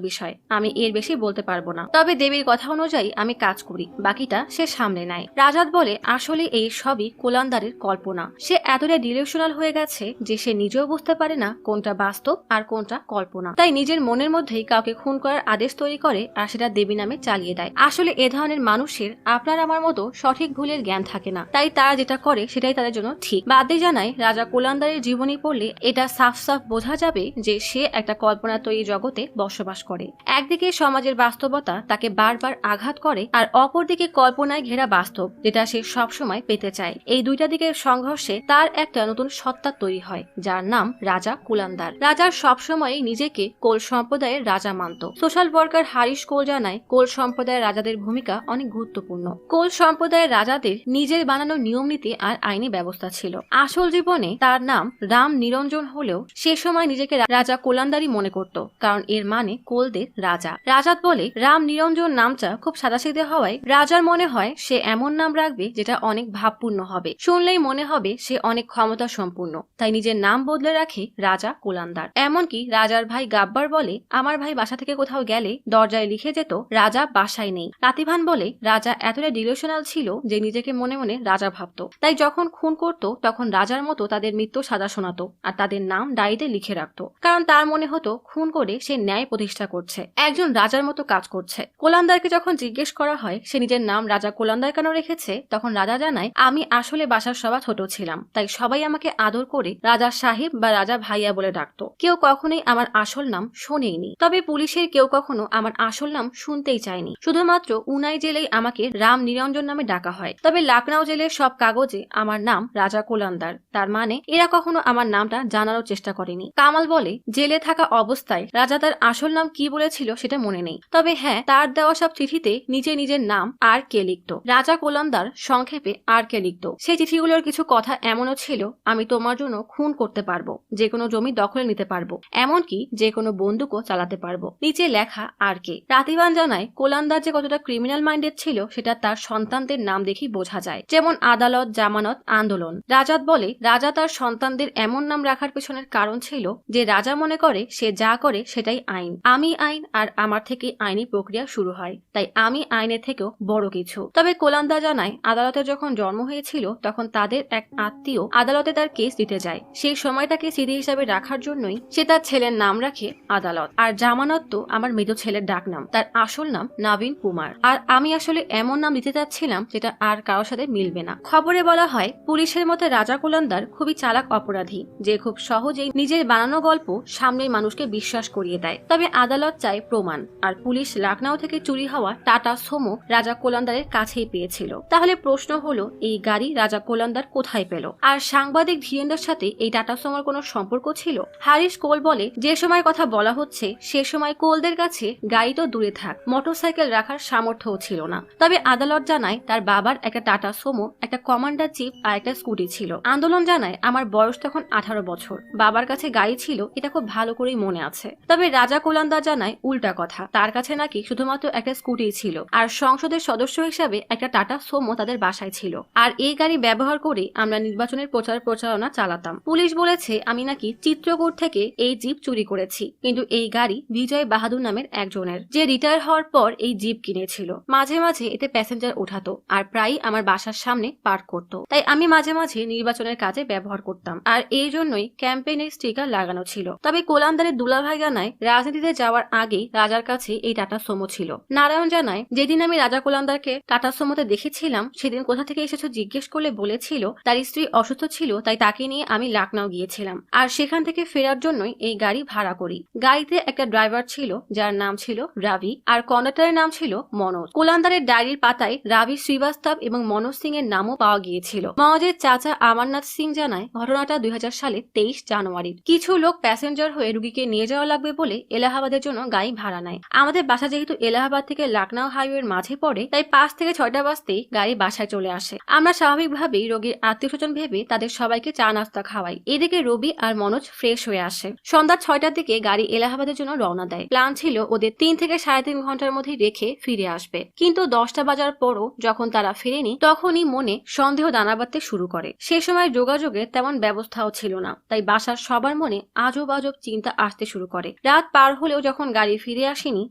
Speaker 1: বিষয়, আমি এর বেশি বলতে পারবো না, তবে দেবীর কথা অনুযায়ী আমি কাজ করি, বাকিটা সে সামলে নেয়। রাজাত বলে, আসলে এই সবই কোলান্দারের কল্পনা। সে এতটা ডিলিউশনাল হয়ে গেছে যে সে নিজেও বুঝতে পারে না কোনটা বাস্তব আর কোনটা কল্পনা, তাই নিজের মনের মধ্যেই কাউকে খুন করার আদেশ তৈরি করে আর সেটা দেবী নামে চালিয়ে দেয়। আসলে এ ধরনের মানুষের আপনার আমার মতো সঠিক ভুলের জ্ঞান থাকে না, তাই তারা যেটা করে সেটাই তাদের জন্য ঠিক। বাদে জানায় রাজা কোলান্দারের জীবনী পড়লে এটা সাফ সাফ বোঝা যাবে যে সে একটা কল্পনা তৈরি জগতে বসবাস করে। একদিকে সমাজের বাস্তবতা তাকে বারবার আঘাত করে, আর অপরদিকে কল্পনায় ঘেরা বাস্তব যেটা সে সবসময় পেতে চায়। এই দুইটা দিকের সংঘর্ষে তার একটা নতুন সত্তা তৈরি হয়, যার নাম রাজা কোলান্দার। রাজার সবসময় নিজেকে কোল সম্প্রদায়ের রাজা মানত। সোশ্যাল ওয়ার্কার হারিশ কোল জানায়, কোল সম্প্রদায়ের রাজাদের ভূমিকা অনেক গুরুত্বপূর্ণ। কোল সম্প্রদায়ের রাজাদের নিজের বানানো নিয়ম নীতি আর আইনি ব্যবস্থা ছিল। আসল জীবনে তার নাম রাম নিরঞ্জন হলেও সে সময় নিজেকে রাজা কোলান্দারই মনে করত, কারণ এর মানে কোলদের রাজা। রাজাত বলে, রাম নিরঞ্জন নামটা খুব সাদাসিধে হওয়ায় রাজার মনে হয় সে এমন নাম রাখবে যেটা অনেক ভাবপূর্ণ হবে, শুনলেই মনে হবে সে অনেক ক্ষমতা সম্পূর্ণ, তাই নিজের নাম বদলে রাখে রাজা কোলান্দার। এমনকি রাজার ভাই গাব্বার বলে, আমার ভাই বাসা থেকে কোথাও গেলে দরজায় লিখে যেত রাজা বাসায় নেই। রাতিভান বলে, রাজা এতটা ডিলিউশনাল ছিল যে নিজেকে মনে মনে রাজা ভাবত, তাই যখন খুন করত তখন রাজার মতো তাদের মৃত্যু সাজা শোনাতো আর তাদের নাম ডায়েরিতে লিখে রাখতো, কারণ তার মনে হতো খুন করে সে ন্যায় প্রতিষ্ঠা করছে, একজন রাজার মতো কাজ করছে। কোলান্দারকে যখন জিজ্ঞেস করা হয় সে নিজের নাম রাজা কোলান্দার কেন রেখেছে, তখন রাজা জানায়, আমি আসলে বাসার সবার ছোট ছিলাম, তাই সবাই আমাকে আদর করে রাজা সাহেব বা রাজা ভাইয়া বলে ডাকতো। কেউ কখনোই আমার আসল নাম শোনেইনি, তবে পুলিশের কেউ কখনো আমার আসল নাম শুনতেই চায়নি। শুধুমাত্র উনাই জেলেই আমাকে রাম নিরঞ্জন নামে ডাকা হয়, তবে লখনউ জেলের সব কাগজে আমার নাম রাজা কোলান্দার, তার মানে এরা কখনো আমার নামটা জানারও চেষ্টা করেনি। কামাল বলে, জেলে থাকা অবস্থায় রাজা তার আসল নাম কি বলেছিল সেটা মনে নেই, তবে হ্যাঁ তার দেওয়া সব চিঠিতে নিজের নাম আর কে লিখত। রাজা কোলান্দার সংক্ষেপে আর কে লিখত। সেই চিঠিগুলোর কিছু কথা এমনও ছিল, আমি তোমার জন্য খুন করতে পারবো, যে কোনো জমি দখলে নিতে পারবো, এমনকি যে কোনো বন্দুকও চালাতে পারবো। নিচে লেখা আর কে। রাতিবান জানায়, কোলান্দার যে কতটা ক্রিমিনাল মাইন্ডেড ছিল সেটা তার সন্তানদের নাম দেখেই বোঝা যায়, যেমন আদালত, জামানত, আন্দোলন। রাজাত বলে, রাজা তার সন্তানদের এমন নাম রাখার পেছনের কারণ ছিল যে রাজা মনে করে সে যা করে সেটাই আইন, আমি আইন আর আমার থেকে আইনি প্রক্রিয়া শুরু হয়, তাই আমি আইনের থেকেও বড় কিছু। তবে কোলান্দার জানায়, আদালতে যখন জন্ম হয়েছিল তখন তাদের এক আত্মীয় আদালতে তার কেস দিতে যায়, সেই সময়টাকে স্মৃতি হিসাবে রাখার জন্যই সে তার ছেলের নাম রাখে আদালত। আর জামানত তো আমার মৃত ছেলের ডাক নাম, তার আসল নাম নবীন কুমার, আর আমি আসলে এমন নাম দিতে চাচ্ছিলাম যেটা আর কারোর সাথে মিলবে না। খবরে বলা হয়, পুলিশের মতে রাজা কোলান্দার খুবই চালাক অপরাধী, যে খুব সহজেই নিজের বানানো গল্প সামনের মানুষকে বিশ্বাস করিয়ে দেয়। তবে আদালত চায় প্রমাণ, আর পুলিশ লখনউ থেকে চুরি হওয়া টাটা সোমো রাজা কোলান্দারের কাছেই পেয়েছিল। তাহলে প্রশ্ন হলো, এই গাড়ি রাজা কোলান্দার কোথায় পেল? আর সাংবাদিক ধীরেন্দ্রের সাথে এই টাটা সোমোর কোনো সম্পর্ক ছিল? হারিশ কোল বলে, যে সময় কথা বলা হচ্ছে সে সময় কোলদের কাছে গাড়ি তো দূরে থাক, মোটরসাইকেল রাখার সামর্থ্যও ছিল না। তবে আদালত জানায় তার বাবার একটা টাটা সোমো, একটা কমান্ডার জিপ আর একটা স্কুটি ছিল। আন্দোলন জানায়, আমার বয়স তখন 18 বছর, বাবার কাছে গাড়ি ছিল, এটা খুব ভালো করেই মনে আছে। তবে রাজা কোলান্দার জানায় উল্টা কথা, তার কাছে নাকি শুধুমাত্র একটা স্কুটি ছিল, আর সংসদের সদস্য হিসাবে একটা টাটা সোমো তাদের বাসায় ছিল, আর এই গাড়ি ব্যবহার করে আমরা নির্বাচনের প্রচার প্রচারণা চালাতাম। পুলিশ বলেছে আমি নাকি চিত্রকূট থেকে এই জিপ চুরি করেছি, কিন্তু এই গাড়ি বিজয় বাহাদুর নামের একজনের, যে রিটায়ার হওয়ার পর এই জিপ কিনেছিল। মাঝে মাঝে এতে প্যাসেঞ্জার ওঠাতো আর প্রায়ই আমার বাসার সামনে পার্ক করত, তাই আমি মাঝে মাঝে নির্বাচনের কাজে ব্যবহার করতাম, আর এই জন্যই ক্যাম্পেইনের স্টিকার লাগানো ছিল। তবে কোলান্দারের দুলাভাই জানায়, রাজনীতিতে যাওয়ার আগে রাজার কাছে এই টাটা সোমো ছিল। নারায়ণ জানায়, যেদিন আমি রাজা কোলান্দারকে টাটা সোমোতে দেখেছিলাম সেদিন কোথা থেকে এসেছো জিজ্ঞেস করলে বলেছিল তার স্ত্রী অসুস্থ ছিল, তাই তাকে নিয়ে আমি লখনউ গিয়েছিলাম, আর সেখান থেকে ফেরার জন্যই এই গাড়ি ভাড়া করি। গাড়িতে একটা ড্রাইভার ছিল যার নাম ছিল ছিল রাভি আর কন্ডাক্টরের নাম ছিল মনোজ। কুলান্দারের ডায়েরির পাতায় রাভি শ্রীবাস্তব এবং মনোজ সিং এর নামও পাওয়া গিয়েছিল। মনোজের চাচা অমরনাথ সিং জানায় ঘটনাটা 2000 সালে 23 জানুয়ারির। কিছু লোক প্যাসেঞ্জার হয়ে রুগীকে নিয়ে যাওয়া লাগবে বলে এলাহাবাদের জন্য গাড়ি ভাড়া নেয়। আমাদের বাসা যেহেতু এলাহাবাদ থেকে লখনউ হাইওয়ের মাঝে পড়ে, তাই 5 থেকে 6টা বাজতেই গাড়ি বাসায় চলে আসে। আমরা স্বাভাবিকভাবেই রোগীর আত্মীয় স্বজন ভেবে তাদের সবাইকে চা নাস্তা খাওয়াই। এদিকে রবি আর মনোজ ফ্রেশ হয়ে আসে। সন্ধ্যা 6টার দিকে গাড়ি এলাহাবাদের জন্য রওনা দেয়। প্ল্যান ছিল ওদের 3 থেকে 3.5 ঘন্টার মধ্যে রেখে ফিরে আসবে, কিন্তু 10টা বাজার পরও যখন তারা ফেরেনি তখনই মনে সন্দেহ দানা বাঁধতে শুরু করে। সে সময় যোগাযোগের তেমন ব্যবস্থাও ছিল না, তাই বাসার সবার মনে আজব আজব চিন্তা আসতে শুরু করে। রাত পার হলেও যখন গাড়ি ফিরে আসেনি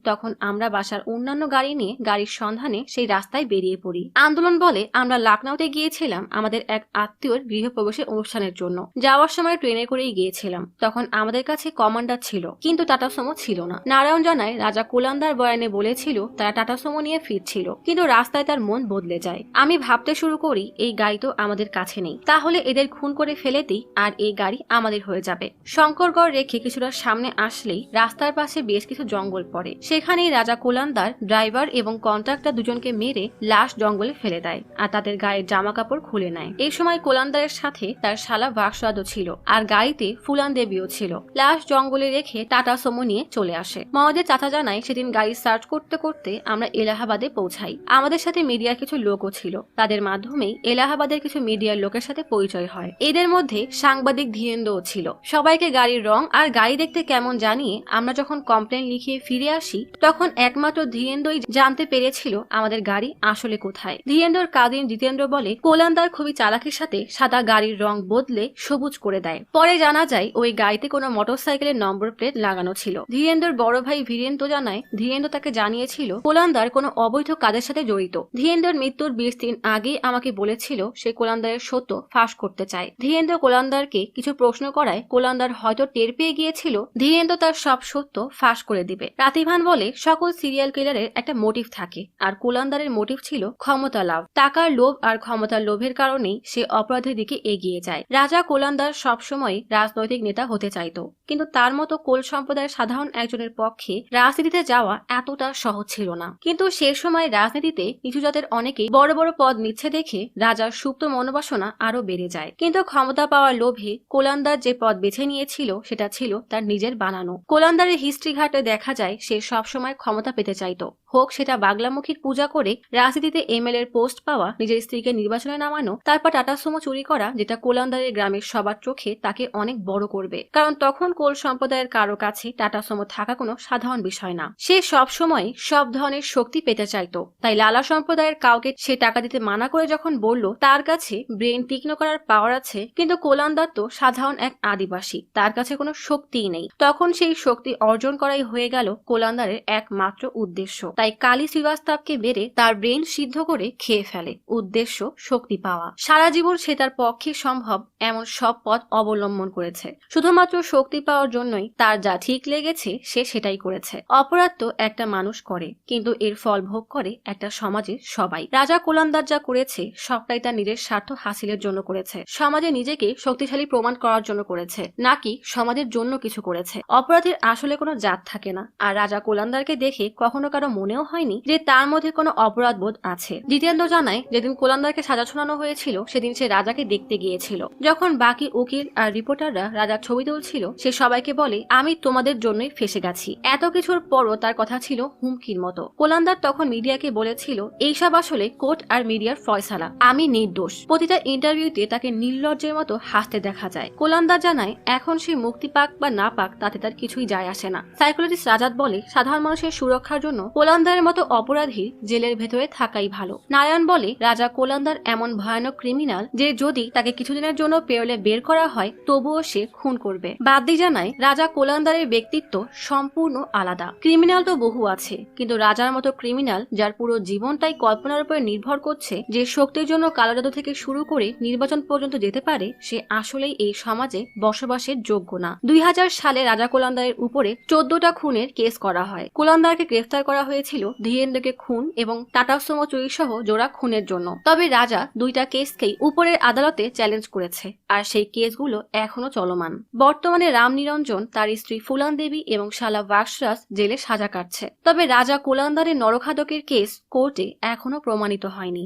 Speaker 1: তখন আমরা বাসার অন্যান্য গাড়ি নিয়ে গাড়ির সন্ধানে সেই রাস্তায় বেরিয়ে পড়ি। আন্দোলন বলে আমরা লখনউতে গিয়েছিলাম আমাদের এক আত্মীয়র গৃহপ্রবেশের অনুষ্ঠানের জন্য। যাওয়ার সময় ট্রেনে করেই গিয়েছিলাম। তখন আমাদের কাছে কমান্ডার ছিল, কিন্তু টাটা সুমো ছিল না। নারায়ণ জানায় রাজা কুলান্দার বয়ানে বলেছিল তারা টাটা সুমো নিয়ে ফিরছিল, কিন্তু রাস্তায় তার মন বদলে যায়। আমি ভাবতে শুরু করি এই গাড়ি তো আমাদের কাছে নেই, তাহলে এদের খুন করে ফেলে দিই আর এই গাড়ি আমাদের হয়ে যাবে। শঙ্করগড় রেখে কিছুটা সামনে আসলেই রাস্তার পাশে বেশ কিছু জঙ্গল পড়ে। সেখানেই রাজা কুলান্দার ড্রাইভার এবং কন্ট্রাক্টর দুজনকে মেরে লাশ জঙ্গলে ফেলে দেয় আর তাদের গায়ের জামা কাপড় খুলে নেয়। এই সময় কুলান্দারের সাথে তার শালা বাক্সাদও ছিল আর গাড়িতে ফুলান দেবীও ছিল। লাশ জঙ্গলে রেখে টাটা সুমো নিয়ে চলে আসে। মহাদের চাচা জানায় সেদিন গাড়ি সার্চ করতে করতে আমরা এলাহাবাদে পৌঁছাই। আমাদের সাথে মিডিয়ার কিছু লোকও ছিল, তাদের মাধ্যমেই এলাহাবাদের কিছু মিডিয়ার লোকের সাথে পরিচয় হয়। এদের মধ্যে সাংবাদিক ধীরেন্দ্রও ছিল। সবাইকে গাড়ির রং আর গাড়ি দেখতে কেমন জানিয়ে আমরা যখন কমপ্লেন লিখিয়ে ফিরে আসি তখন একমাত্র ধীরেন্দ্রই জানতে পেরেছিল আমাদের গাড়ি আসলে কোথায়। ধীরেন্দ্রর কাজিন জিতেন্দ্র বলে কুলান্দার খুবই চালাকির সাথে সাদা গাড়ির রং বদলে সবুজ করে দেয়। পরে জানা যায় ওই গাড়িতে কোনো মোটরসাইকেলের নম্বর প্লেট লাগানো ছিল। ধীরেন্দ্রর বড় ভাই বীরেন্দ্র জানায় ধীরেন্দ্র তাকে জানিয়েছিল কুলান্দার কোনো অবৈধ কাজের সাথে জড়িত। ধীরেন্দ্রর মৃত্যুর 20 দিন আগে আমাকে বলেছিল সে কুলান্দারের সত্য ফাঁস করতে চায়। ধীরেন্দ্র কুলান্দারকে কিছু প্রশ্ন করায় কুলান্দার হয়তো টের পেয়ে গিয়েছিল ধীরেন্দ্র তার সব সত্য ফাঁস করে দিবে। রাতিভান বলে সকল সিরিয়াল কিলারের একটা মোটিভ থাকে, আর কুলান্দারের মোটিভ ছিল ক্ষমতা লাভ। টাকার লোভ আর ক্ষমতার লোভের কারণেই সে অপরাধের দিকে এগিয়ে যায়। রাজা কুলান্দার সবসময় রাজনৈতিক নেতা হতে চাইতো, কিন্তু তার মতো কোল সম্প্রদায়ের সাধারণ একজনের পক্ষে রাজনীতিতে যাওয়া এতটা সহজ ছিল না। কিন্তু সে সময় রাজনীতিতে নিচু জাতের অনেকেই বড় বড় পদ নিচ্ছে দেখে রাজার সুপ্ত মনোবাসনা আরো বেড়ে যায়। কিন্তু ক্ষমতা পাওয়ার লোভে কুলান্দার যে পদ বেছে নিয়েছিল সেটা ছিল তার নিজের বানানো। কুলান্দারের হিস্ট্রি ঘাটে দেখা যায় সে সবসময় ক্ষমতা পেতে চাইতো, হোক সেটা বাংলামুখীর পূজা করে রাজনীতিতে এমএলএ এর পোস্ট পাওয়া, নিজের স্ত্রীকে নির্বাচনে নামানো, তারপর টাটা সুমো চুরি করা, যেটা কুলান্দারের গ্রামের সবার চোখে তাকে অনেক বড় করবে। কারণ তখন কোল সম্প্রদায়ের কারো কাছে টাটা সুমো থাকা কোনো সাধারণ বিষয় না। সে সবসময় সব ধরনের শক্তি পেতে চাইতো। তাই লালা সম্প্রদায়ের কাউকে সে টাকা দিতে মানা করে যখন বলল তার কাছে ব্রেন তীক্ষ্ণ করার পাওয়ার আছে, কিন্তু কুলান্দার তো সাধারণ এক আদিবাসী, তার কাছে কোনো শক্তিই নেই, তখন সেই শক্তি অর্জন করাই হয়ে গেল কুলান্দারের একমাত্র উদ্দেশ্য। তাই কালী শ্রীবাস্তবকে মেরে তার ব্রেন সিদ্ধ করে খেয়ে ফেলে। উদ্দেশ্য শক্তি পাওয়া। সারা জীবন সে তার পক্ষে সম্ভব এমন সব পথ অবলম্বন করেছে। শুধুমাত্র শক্তি পাওয়ার জন্যই তার যা ঠিক লেগেছে সে সেটাই করেছে। অপরাধ তো একটা মানুষ করে, কিন্তু এর ফল ভোগ করে একটা সমাজের সবাই। রাজা কুলান্দার যা করেছে সবটাই তার নিজের স্বার্থ হাসিলের জন্য করেছে। সমাজে নিজেকে শক্তিশালী প্রমাণ করার জন্য করেছে, নাকি সমাজের জন্য কিছু করেছে। অপরাধের আসলে কোনো জাত থাকে না, আর রাজা কুলান্দারকে দেখে কখনো কারো মনেও হয়নি যে তার মধ্যে কোনো অপরাধ বোধ আছে। জিতেন্দ্র জানায় যেদিন কুলান্দারকে সাজা শোনানো হয়েছিল সেদিন সে রাজাকে দেখতে গিয়েছিল। যখন বাকি উকিল আর রিপোর্টাররা রাজার ছবি তুলছিল সে সবাইকে বলে আমি তোমাদের জন্যই ফেসে গেছি। এত কিছুর পরও তার কথা ছিল হুমকির মতো। কুলান্দার তখন মিডিয়াকে বলেছিল এইসব আসলে কোর্ট আর মিডিয়ার ফয়সালা, আমি নির্দোষ। প্রতিটা ইন্টারভিউতে তাকে নির্লজ্জের মতো হাসতে দেখা যায়। কুলান্দার জানায় এখন সে মুক্তি পাক বা না পাক তাতে তার কিছুই যায় আসে না। সাইকোলজিস্ট রাজাত বলে সাধারণ মানুষের সুরক্ষার জন্য কুলান্দারের মতো অপরাধী জেলের ভেতরে থাকাই ভালো। নারায়ণ বলে রাজা কুলান্দার এমন ভয়ানক ক্রিমিনাল যে যদি তাকে কিছুদিনের জন্য পেরোলে বের করা হয় তবুও সে খুন করবে। বাদদি জানায় রাজা কুলান্দারের ব্যক্তিত্ব সম্পূর্ণ আলাদা। ক্রিমিনাল তো বহু আছে, কিন্তু রাজার মতো ক্রিমিনাল যার পুরো জীবনটাই কল্পনার উপর নির্ভর করছে, যে শক্তির জন্য কালো জাদু থেকে শুরু করে নির্বাচন পর্যন্ত যেতে পারে, সে আসলেই এই সমাজে বসবাসের যোগ্য না। 2000 সালে রাজা কুলান্দারের উপরে 14টা খুনের কেস করা হয়। কুলান্দারকে গ্রেফতার করা হয়েছিল হয়েছিল ধীরেন্দ্রকে খুন এবং টাটা সুমো চুরি সহ জোড়া খুনের জন্য। তবে রাজা দুইটা কেসকেই উপরের আদালতে চ্যালেঞ্জ করেছে, আর সেই কেসগুলো এখনো চলমান। বর্তমানে রামনিরঞ্জন, তার স্ত্রী ফুলান দেবী এবং শালা বাক্সরাজ জেলে সাজা কাটছে। তবে রাজা কুলান্দারের নরখাদকের কেস কোর্টে এখনো প্রমাণিত হয়নি।